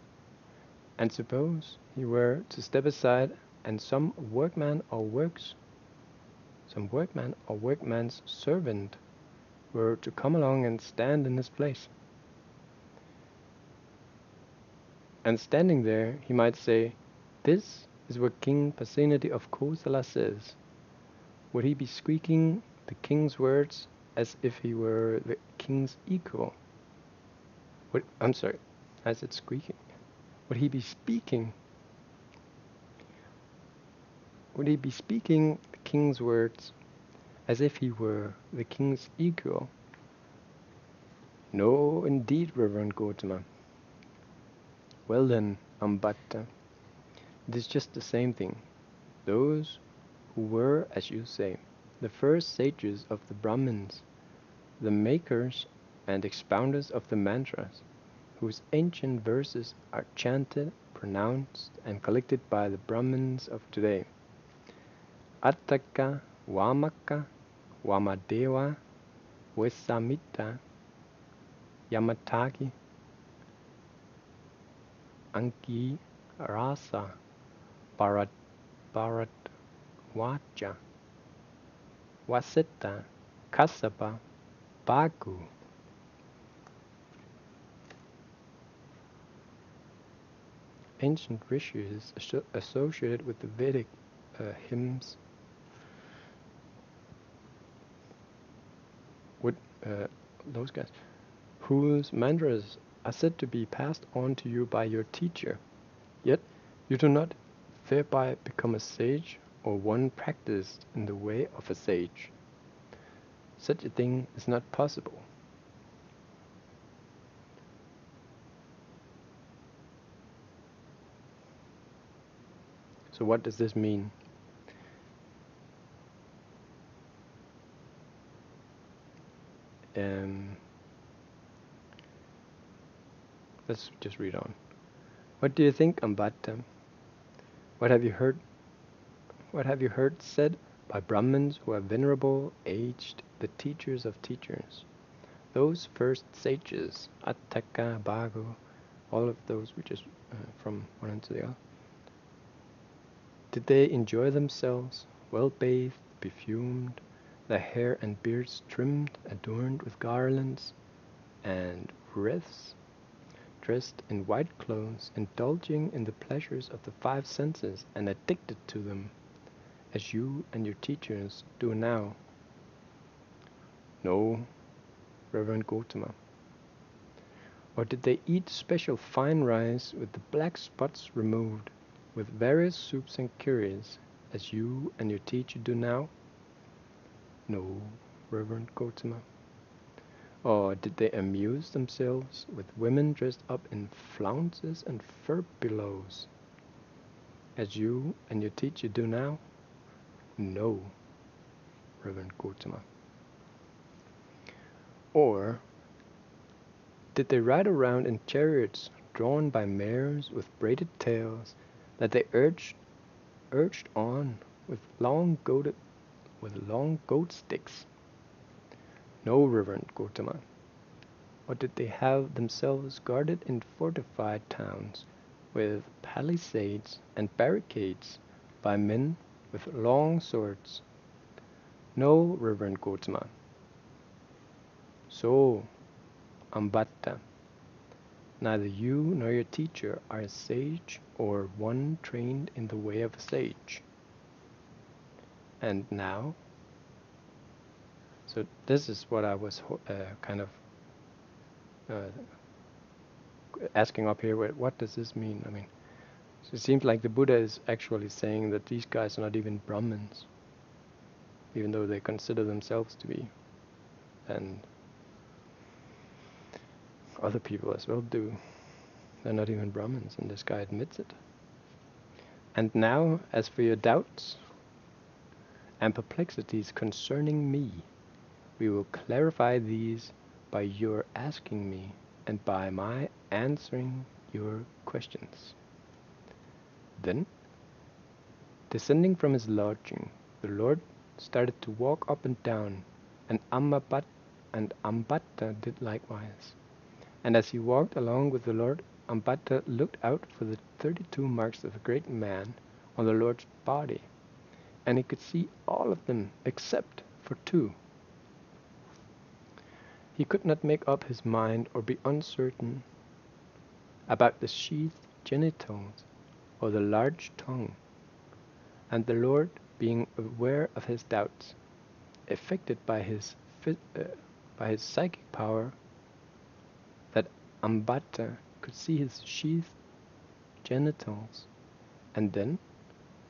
and suppose he were to step aside and some workman or workman's servant were to come along and stand in his place. And standing there, he might say, "This is what King Pasenadi of Kosala says." Would he be speaking the king's words as if he were the king's equal? I said squeaking. Would he be speaking the king's words as if he were the king's equal? No, indeed, Reverend Gautama. Well then, Ambattha, it is just the same thing. Those who were, as you say, the first sages of the Brahmins, the makers and expounders of the mantras, whose ancient verses are chanted, pronounced, and collected by the Brahmins of today. Attaka, Vamaka, Vamadeva, Vesamita, Yamataki, Anki, Rasa, Bharat, Vacha, Vasita, Kassapa, Baku. ancient rishis associated with the Vedic hymns would those guys whose mantras are said to be passed on to you by your teacher, yet you do not thereby become a sage or one practiced in the way of a sage. Such a thing is not possible. So what does this mean? Let's just read on. What do you think, Ambattha? What have you heard? What have you heard said by Brahmins who are venerable, aged, the teachers of teachers? Those first sages, Attaka, Bhagu, all of those we just from one end to the other. Did they enjoy themselves, well bathed, perfumed, their hair and beards trimmed, adorned with garlands and wreaths, dressed in white clothes, indulging in the pleasures of the five senses and addicted to them, as you and your teachers do now? No, Reverend Gautama. Or did they eat special fine rice with the black spots removed, with various soups and curries, as you and your teacher do now? No, Reverend Gautama. Or did they amuse themselves with women dressed up in flounces and fur pillows, as you and your teacher do now? No, Reverend Gautama. Or did they ride around in chariots drawn by mares with braided tails that they urged on with long goat sticks? No, Reverend Gautama. Or did they have themselves guarded in fortified towns with palisades and barricades by men with long swords? No, Reverend Gautama. So, Ambattha, neither you nor your teacher are a sage or one trained in the way of a sage. And now, so this is what I was kind of asking up here. What does this mean? I mean, it seems like the Buddha is actually saying that these guys are not even Brahmins, even though they consider themselves to be, and other people as well do. They're not even Brahmins, and this guy admits it. And now, as for your doubts and perplexities concerning me, we will clarify these by your asking me and by my answering your questions. Then, descending from his lodging, the Lord started to walk up and down, and Ambattha did likewise. And as he walked along with the Lord, Ambattha looked out for the 32 marks of a great man on the Lord's body, and he could see all of them except for 2. He could not make up his mind or be uncertain about the sheathed genitals or the large tongue, and the Lord, being aware of his doubts, affected by his psychic power, that Ambattha could see his sheathed genitals, and then,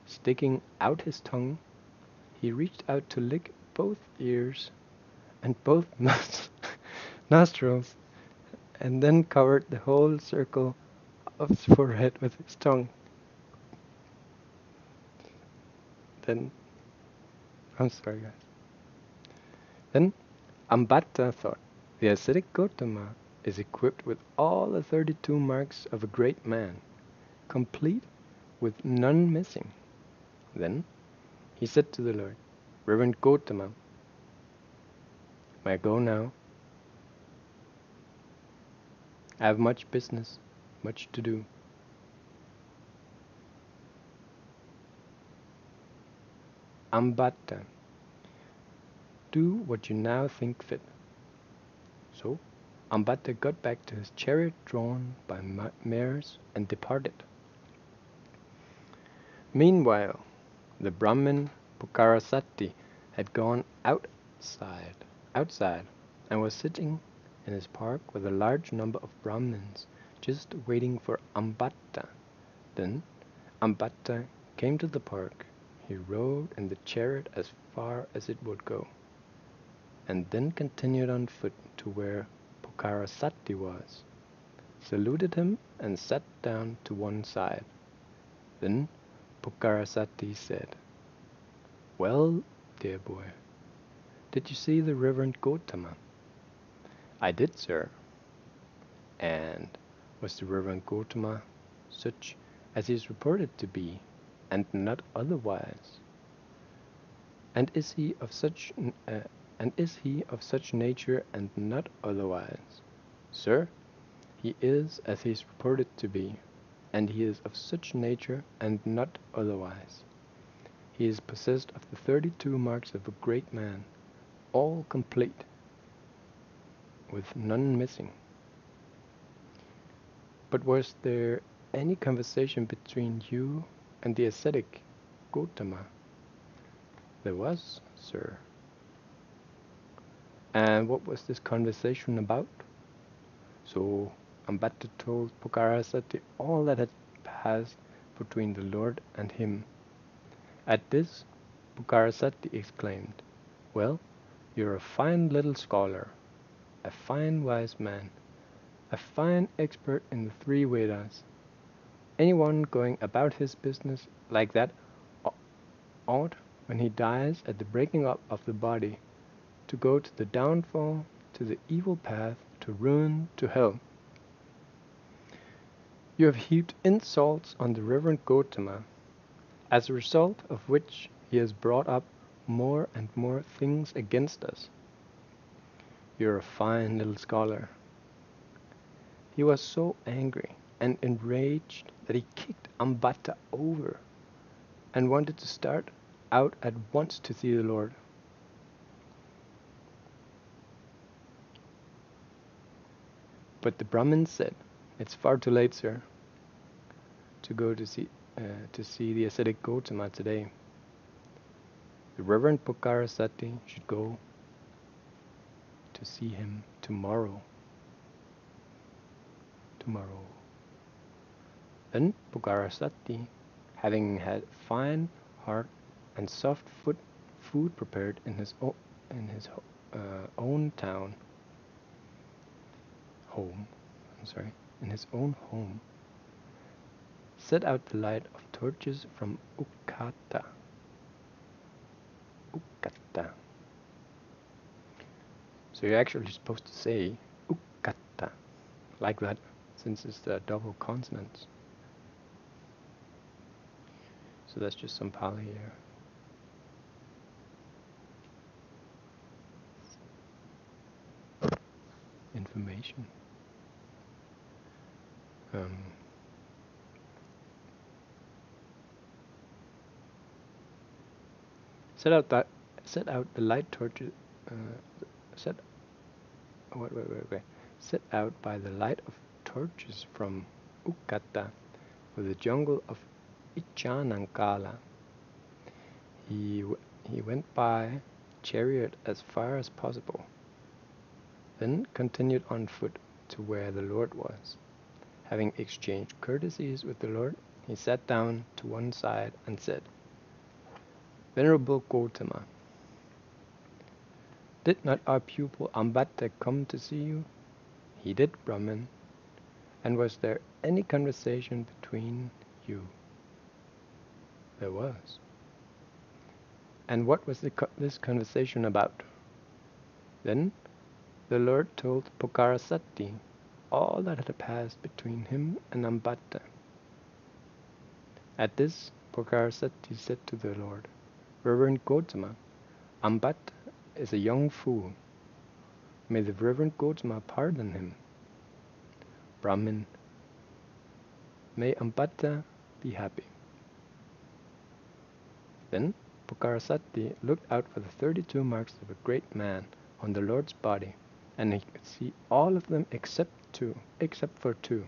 sticking out his tongue, he reached out to lick both ears and both nostrils, and then covered the whole circle of his forehead with his tongue. Then, I'm sorry guys. Then Ambattha thought, the ascetic Gautama is equipped with all the 32 marks of a great man, complete with none missing. Then he said to the Lord, Reverend Gautama, may I go now? I have much business, much to do. Ambattha, do what you now think fit. So Ambattha got back to his chariot drawn by mares and departed. Meanwhile, the Brahmin Pukarasati had gone outside, and was sitting in his park with a large number of Brahmins, just waiting for Ambattha. Then Ambattha came to the park. He rode in the chariot as far as it would go, and then continued on foot to where Pukarasati was, saluted him, and sat down to one side. Then Pukarasati said, "Well, dear boy, did you see the Reverend Gautama?" "I did, sir." "And was the Reverend Gautama such as he is reported to be, and not otherwise? And is he of such nature and not otherwise?" "Sir, he is as he is reported to be, and he is of such nature and not otherwise. He is possessed of the 32 marks of a great man, all complete, with none missing." "But was there any conversation between you and the ascetic Gautama?" "There was, sir." "And what was this conversation about?" So Ambattha told Pukarasati all that had passed between the Lord and him. At this, Pukarasati exclaimed, "Well, you're a fine little scholar, a fine wise man, a fine expert in the 3 Vedas. Anyone going about his business like that ought, when he dies at the breaking up of the body, to go to the downfall, to the evil path, to ruin, to hell. You have heaped insults on the Reverend Gautama, as a result of which he has brought up more and more things against us. You're a fine little scholar." He was so angry and enraged that he kicked Ambattha over and wanted to start out at once to see the Lord. But the Brahmin said, "It's far too late, sir, to go to see the ascetic Gautama today. The Reverend Pukarasati should go to see him tomorrow." Then Pukarasati, having had fine heart and soft food prepared in his own home, set out the light of torches from Ukkata. So you're actually supposed to say Ukkata, like that, since it's the double consonants. So that's just some Pali here. Information. Set out the light torches. Set out by the light of torches from Ukkata, with the jungle of Ichanankala. He went by chariot as far as possible, then continued on foot to where the Lord was. Having exchanged courtesies with the Lord, he sat down to one side and said, "Venerable Gautama, did not our pupil Ambattha come to see you?" "He did, Brahman." "And was there any conversation between you?" "There was." "And what was this conversation about?" Then the Lord told Pukarasati all that had passed between him and Ambattha. At this, Pukarasati said to the Lord, "Reverend Gautama, Ambattha is a young fool. May the Reverend Gautama pardon him." Brahmin, "May Ambattha be happy." Then Pukarasati looked out for the 32 marks of a great man on the Lord's body, and he could see all of them except for 2.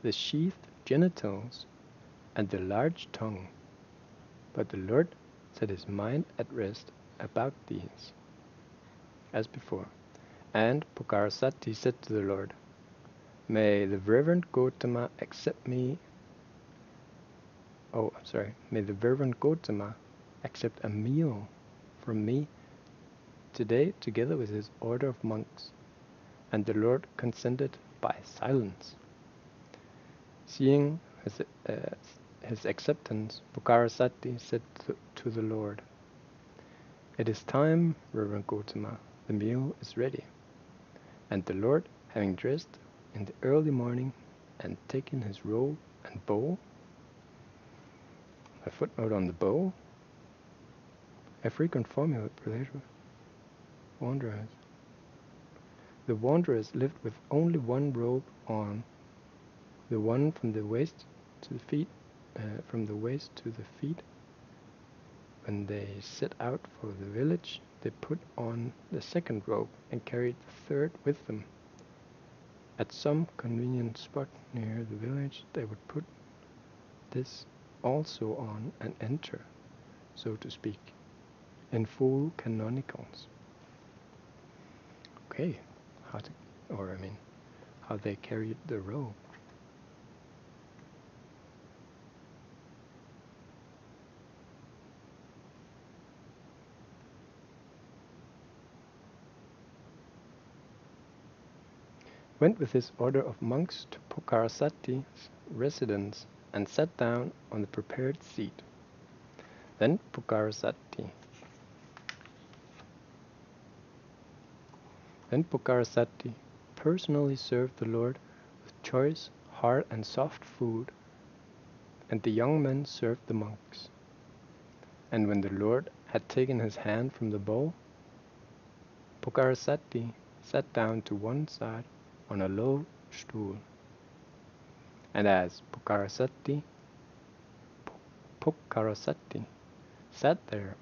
The sheathed genitals and the large tongue. But the Lord set his mind at rest about these, as before. And Pukarasati said to the Lord, May the Reverend Gautama accept me. May the Reverend Gautama accept a meal from me today together with his order of monks. And the Lord consented by silence. Seeing his acceptance, Pukarasati said to the Lord, It is time, Reverend Gautama, the meal is ready. And the Lord, having dressed in the early morning and taken his robe and bow, a footnote on the bow, a frequent formula related to wanderers. The wanderers lived with only one robe on, the one from the waist to the feet, When they set out for the village, they put on the second robe and carried the third with them. At some convenient spot near the village, they would put this also on and enter, so to speak, in full canonicals. Okay, how they carried the robe. Went with his order of monks to Pukarasati's residence and sat down on the prepared seat. Then Pukarasati personally served the Lord with choice, hard and soft food, and the young men served the monks. And when the Lord had taken his hand from the bowl, Pukarasati sat down to one side on a low stool. And as Pukarasati sat there,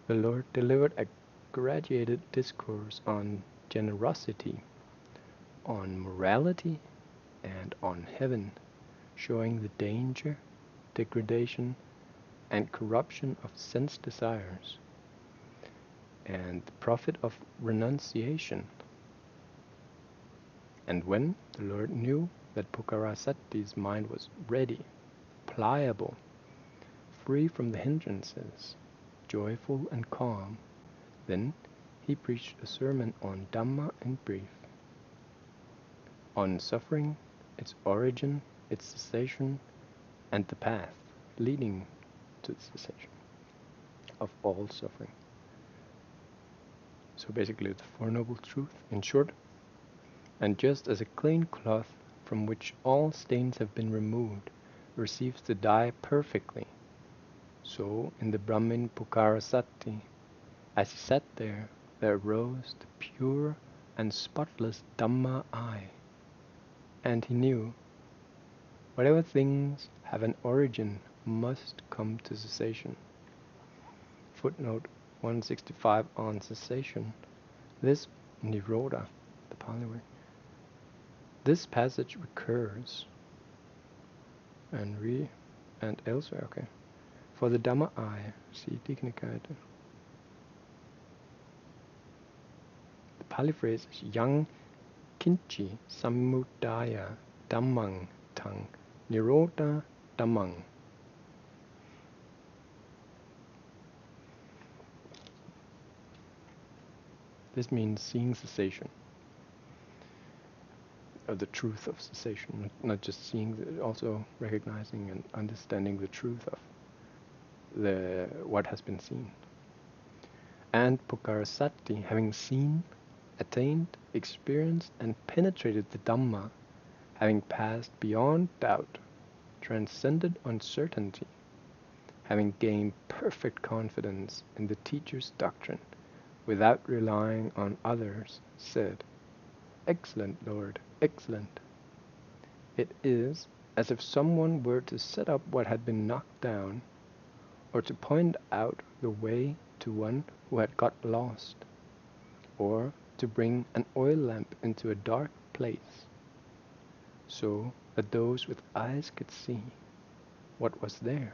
the Lord delivered a graduated discourse on generosity, on morality, and on heaven, showing the danger, degradation, and corruption of sense desires, and the profit of renunciation. And when the Lord knew that Pukarasati's mind was ready, pliable, free from the hindrances, joyful and calm, then he preached a sermon on Dhamma in brief, on suffering, its origin, its cessation, and the path leading to the cessation of all suffering. So basically the Four Noble Truths, in short. And just as a clean cloth from which all stains have been removed receives the dye perfectly, so in the Brahmin Pukarasati, as he sat there arose the pure and spotless Dhamma eye, and he knew whatever things have an origin must come to cessation. Footnote 165 on cessation. This Nirodha, the Pali word. This passage recurs and elsewhere. Okay, for the Dhamma eye, see Digha Nikaya. The Pali phrase is yang kinchi samudaya dhammang tang nirodha dhammang. This means seeing cessation, of the truth of cessation, not just seeing, also recognizing and understanding the truth of what has been seen. And Pukarasati, having seen, attained, experienced, and penetrated the Dhamma, having passed beyond doubt, transcended uncertainty, having gained perfect confidence in the teacher's doctrine, without relying on others, said, Excellent, Lord, excellent. It is as if someone were to set up what had been knocked down, or to point out the way to one who had got lost, or to bring an oil lamp into a dark place, so that those with eyes could see. what was there.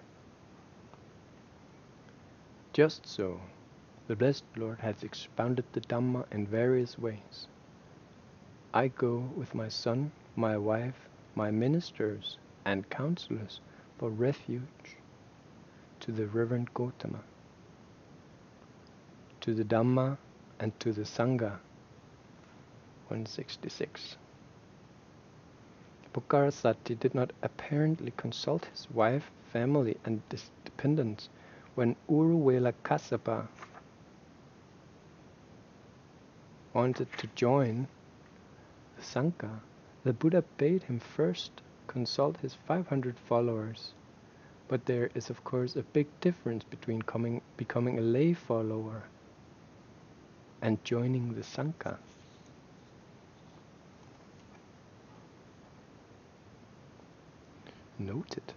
Just so, the Blessed Lord has expounded the Dhamma in various ways. I go with my son, my wife, my ministers, and counselors for refuge to the Reverend Gautama, to the Dhamma, and to the Sangha. 166. Buddhassa did not apparently consult his wife, family, and dependents when Uruvela Kassapa wanted to join the Sangha. The Buddha bade him first consult his 500 followers. But there is of course a big difference between becoming a lay follower and joining the Sangha. Noted.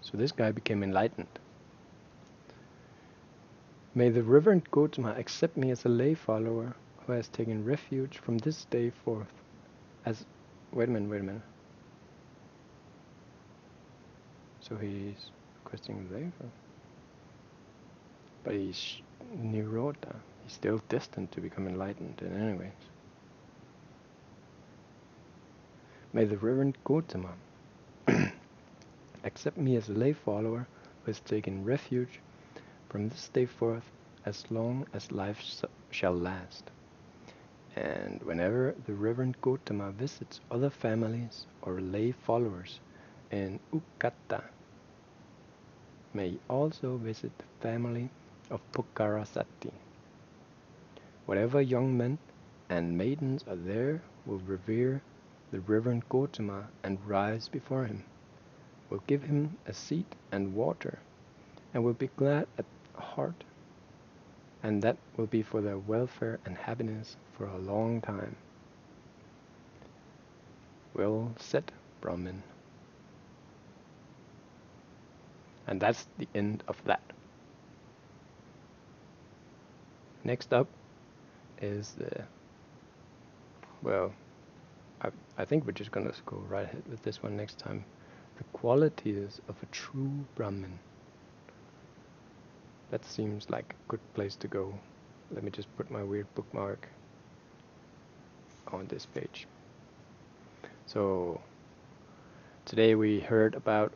So this guy became enlightened. May the Reverend Gautama accept me as a lay follower who has taken refuge from this day forth as... Wait a minute. So he's requesting the lay follower. But he's Nirodha. He's still destined to become enlightened in any ways. May the Reverend Gautama accept me as a lay follower who has taken refuge from this day forth as long as life shall last. And whenever the Reverend Gautama visits other families or lay followers in Ukkata, may he also visit the family of Pukkarasati. Whatever young men and maidens are there will revere the Reverend Gautama and rise before him, will give him a seat and water, and will be glad at heart, and that will be for their welfare and happiness for a long time. Well said, Brahmin. And that's the end of that. Next up is the... Well, I think we're just going to go right ahead with this one next time. The qualities of a true Brahmin. That seems like a good place to go. Let me just put my weird bookmark on this page. So today we heard about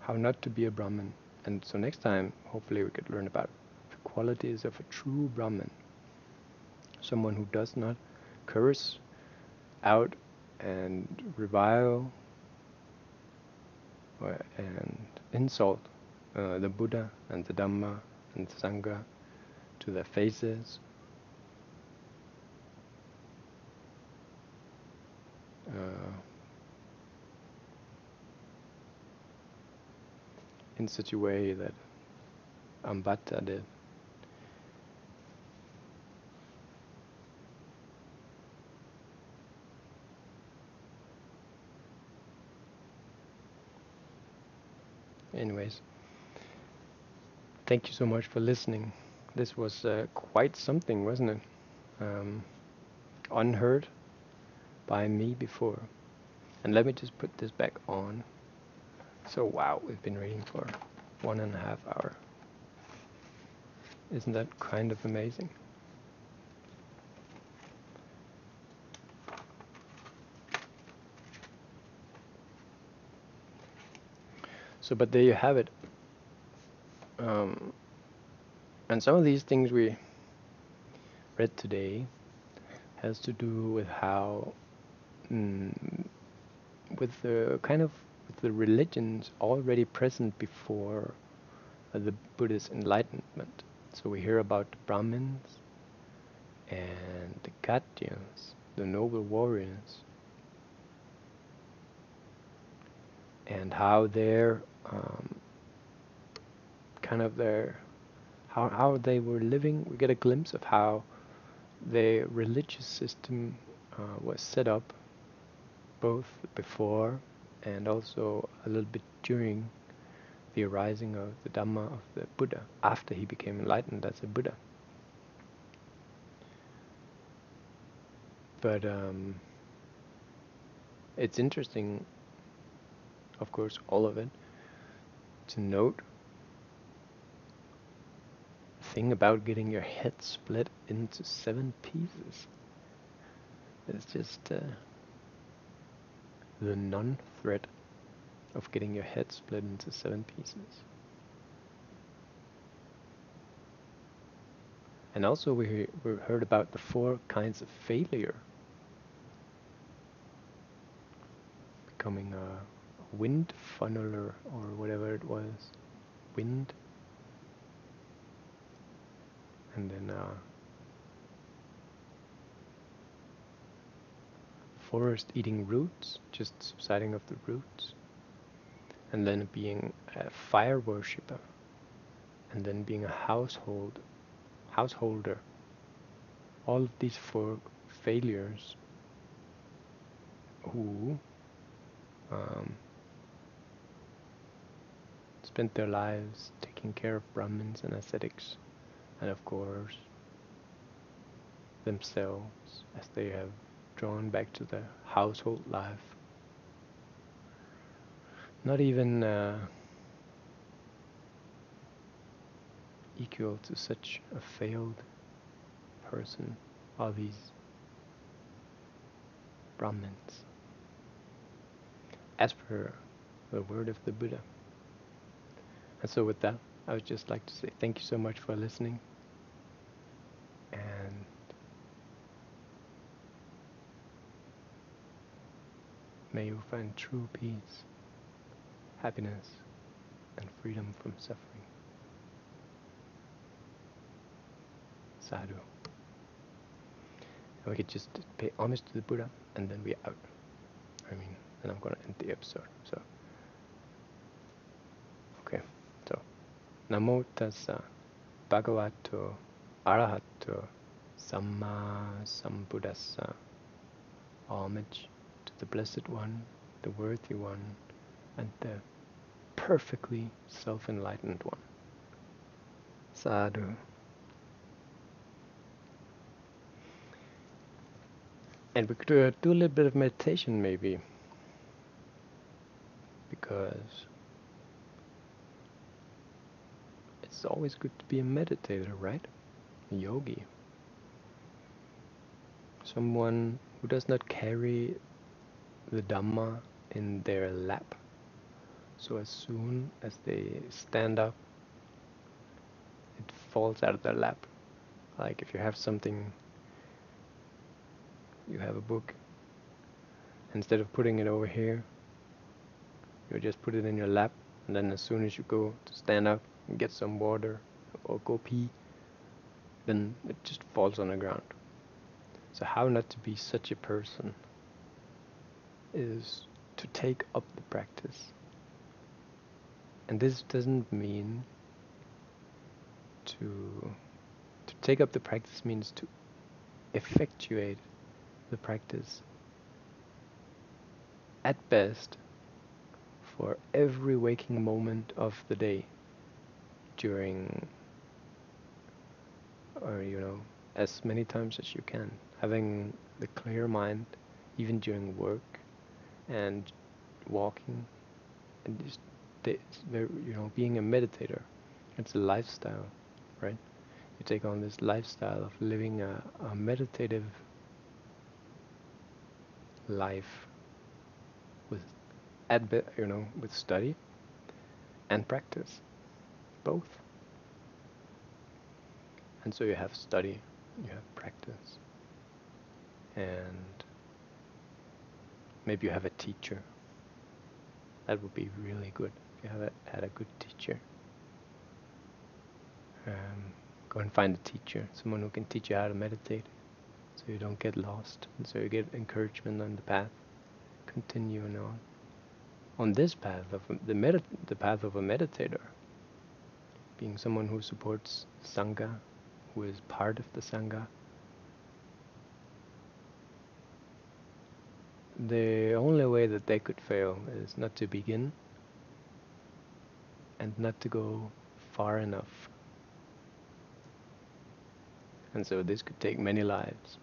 how not to be a Brahmin. And so next time, hopefully we could learn about the qualities of a true Brahmin. Someone who does not curse out and revile and insult the Buddha and the Dhamma and the Sangha to their faces. In such a way that Ambattha did. Anyways, thank you so much for listening. This was quite something, wasn't it? Unheard by me before. And let me just put this back on. So wow, we've been reading for 1.5 hours. Isn't that kind of amazing? So, but there you have it. And some of these things we read today has to do with how, with the religions already present before the Buddha's enlightenment. So we hear about the Brahmins and the Kshatriyas, the noble warriors, and how they're how they were living. We get a glimpse of how their religious system was set up, both before and also a little bit during the arising of the Dhamma of the Buddha after he became enlightened as a Buddha. But it's interesting, of course, all of it, to note the thing about getting your head split into 7 pieces. It's just the non-threat of getting your head split into 7 pieces. And also we heard about the 4 kinds of failure. Becoming a wind funneler or whatever it was. Wind. And then forest eating roots, just subsiding of the roots. And then being a fire worshipper. And then being a householder. All of these 4 failures who spent their lives taking care of Brahmins and ascetics, and of course themselves as they have drawn back to the household life. Not even equal to such a failed person are these Brahmins, as per the word of the Buddha. And so with that, I would just like to say thank you so much for listening, and may you find true peace, happiness, and freedom from suffering. Sadhu. And we could just pay homage to the Buddha, and then we're out. And I'm going to end the episode. So, okay. So, Namo Buddhassa, Bhagavato, Arahato, Samma Sambuddhassa. Homage to the Blessed One, the Worthy One, and the perfectly self-enlightened one. Sadhu. And we could do a little bit of meditation maybe, because it's always good to be a meditator, right? A yogi. Someone who does not carry the Dhamma in their lap. So as soon as they stand up, it falls out of their lap. Like if you have something, you have a book, instead of putting it over here, you just put it in your lap, and then as soon as you go to stand up and get some water or go pee, then it just falls on the ground. So how not to be such a person is to take up the practice. And this doesn't mean to take up the practice means to effectuate the practice at best for every waking moment of the day, during, or as many times as you can, having the clear mind even during work and walking, and just being a meditator. It's a lifestyle, right? You take on this lifestyle of living a meditative life with with study and practice, both. And so you have study, you have practice, and maybe you have a teacher. That would be really good if you had a good teacher. Go and find a teacher, someone who can teach you how to meditate, so you don't get lost, and so you get encouragement on the path. Continue on this path of the path of a meditator, being someone who supports Sangha, who is part of the Sangha. The only way that they could fail is not to begin, and not to go far enough. And so this could take many lives.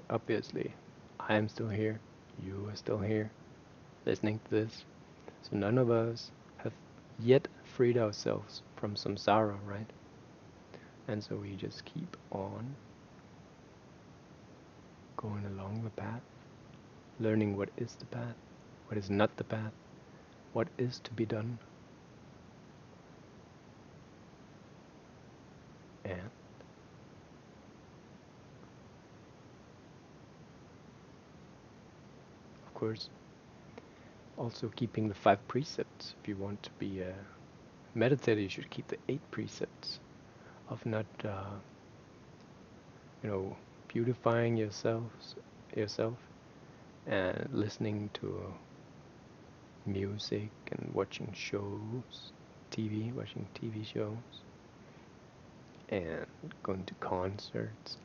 Obviously, I am still here, you are still here, listening to this. So none of us have yet freed ourselves from samsara, right? And so we just keep on going along the path, learning what is the path, what is not the path, what is to be done. And of course, also keeping the 5 precepts. If you want to be a meditator, you should keep the 8 precepts of not, beautifying yourself, and listening to music and watching shows, watching TV shows, and going to concerts,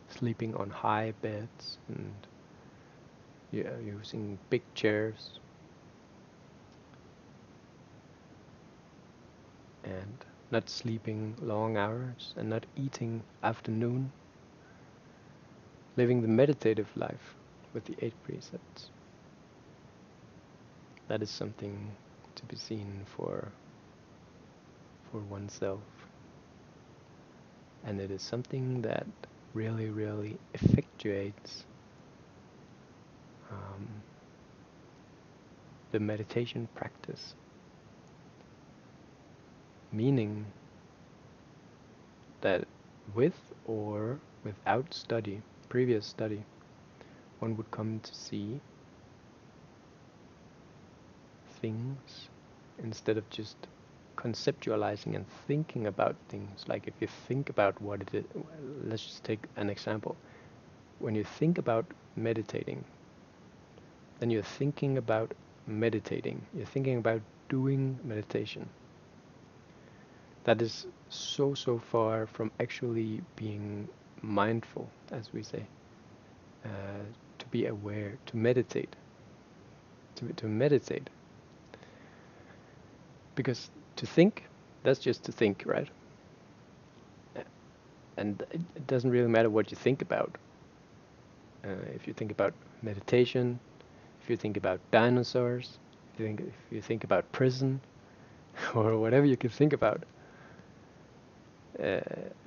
sleeping on high beds, and using big chairs, and not sleeping long hours, and not eating afternoon, living the meditative life with the 8 precepts. That is something to be seen for oneself. And it is something that really, really effectuates the meditation practice. Meaning that with or without previous study, one would come to see things instead of just conceptualizing and thinking about things. Like if you think about what it is, let's just take an example. When you think about meditating, then you're thinking about meditating. You're thinking about doing meditation. That is so far from actually being mindful, as we say. To be aware, to meditate. To meditate. Because to think, that's just to think, right? And it doesn't really matter what you think about. If you think about meditation, if you think about dinosaurs, if you think about prison, or whatever you can think about,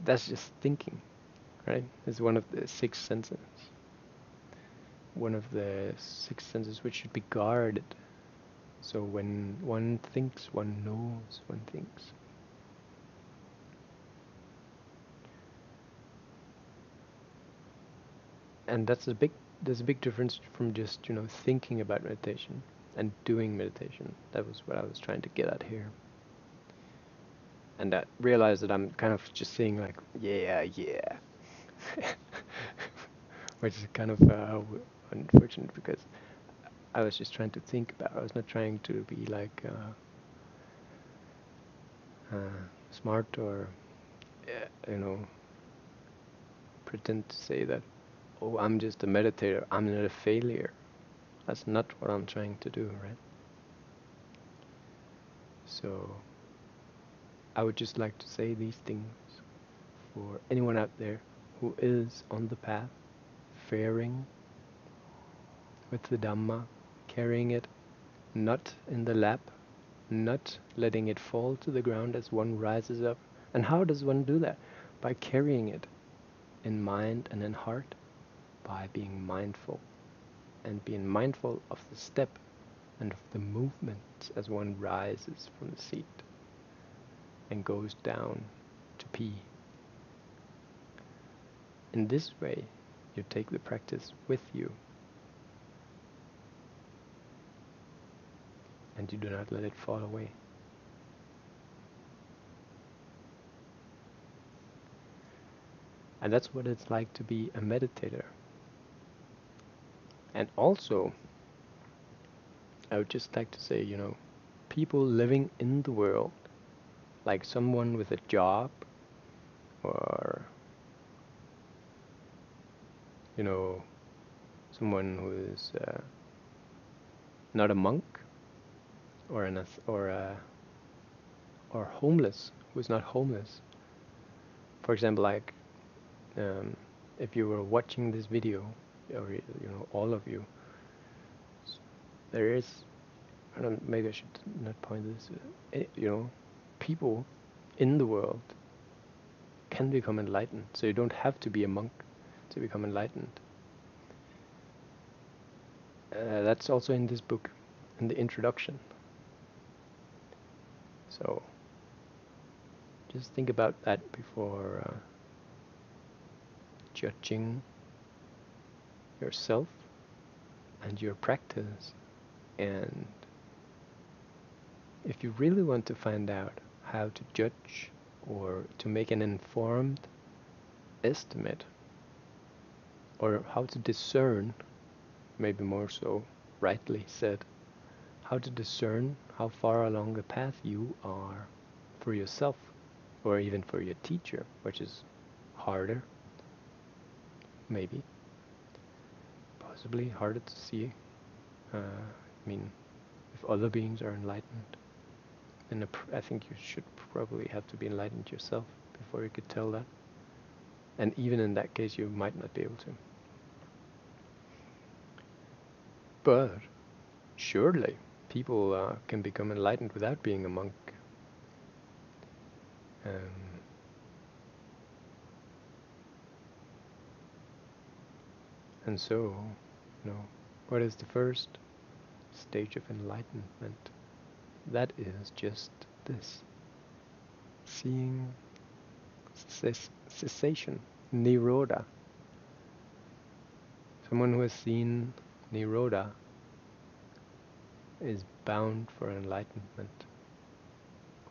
that's just thinking, right? It's one of the 6 senses. One of the 6 senses which should be guarded. So when one thinks, one knows one thinks. And there's a big difference from just, thinking about meditation and doing meditation. That was what I was trying to get at here. And I realized that I'm kind of just saying like, yeah. Which is kind of unfortunate, because I was just trying to think about it. I was not trying to be like smart or, pretend to say that, oh, I'm just a meditator, I'm not a failure. That's not what I'm trying to do, right? So I would just like to say these things for anyone out there who is on the path, faring with the Dhamma, carrying it, not in the lap, not letting it fall to the ground as one rises up. And how does one do that? By carrying it in mind and in heart, by being mindful, and being mindful of the step and of the movement as one rises from the seat and goes down to pee. In this way, you take the practice with you, and you do not let it fall away. And that's what it's like to be a meditator. And also, I would just like to say, people living in the world, like someone with a job, or, someone who is not a monk, or or homeless who is not homeless. For example, like if you were watching this video, or all of you, there is, I don't, maybe I should not point this, people in the world can become enlightened. So you don't have to be a monk to become enlightened. That's also in this book, in the introduction. So just think about that before judging yourself and your practice. And if you really want to find out how to judge or to make an informed estimate, or how to discern, maybe more so rightly said, how to discern how far along the path you are for yourself, or even for your teacher, which is harder, maybe, possibly harder to see. I mean, if other beings are enlightened, then I think you should probably have to be enlightened yourself before you could tell that. And even in that case, you might not be able to. But surely people can become enlightened without being a monk. And so, what is the first stage of enlightenment? That is just this: seeing cessation, nirodha. Someone who has seen nirodha is bound for enlightenment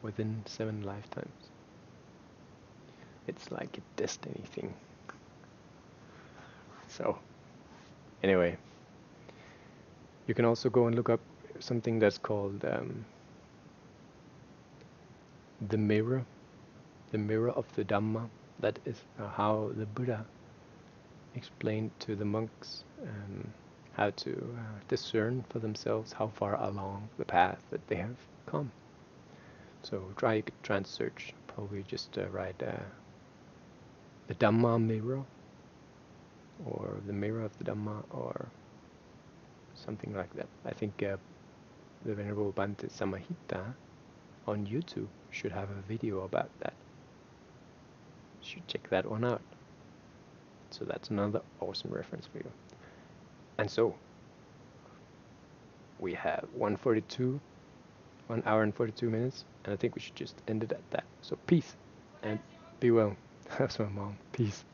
within 7 lifetimes. It's like a destiny thing. So, anyway, you can also go and look up something that's called the mirror of the Dhamma. That is how the Buddha explained to the monks how to discern for themselves how far along the path that they have come. So try and search. Probably just write the Dhamma mirror, or the mirror of the Dhamma, or something like that. I think the Venerable Bhante Samahita on YouTube should have a video about that. You should check that one out. So that's another awesome reference for you. And so we have 1 hour and 42 minutes, and I think we should just end it at that. So peace and be well. That's my mom. Peace.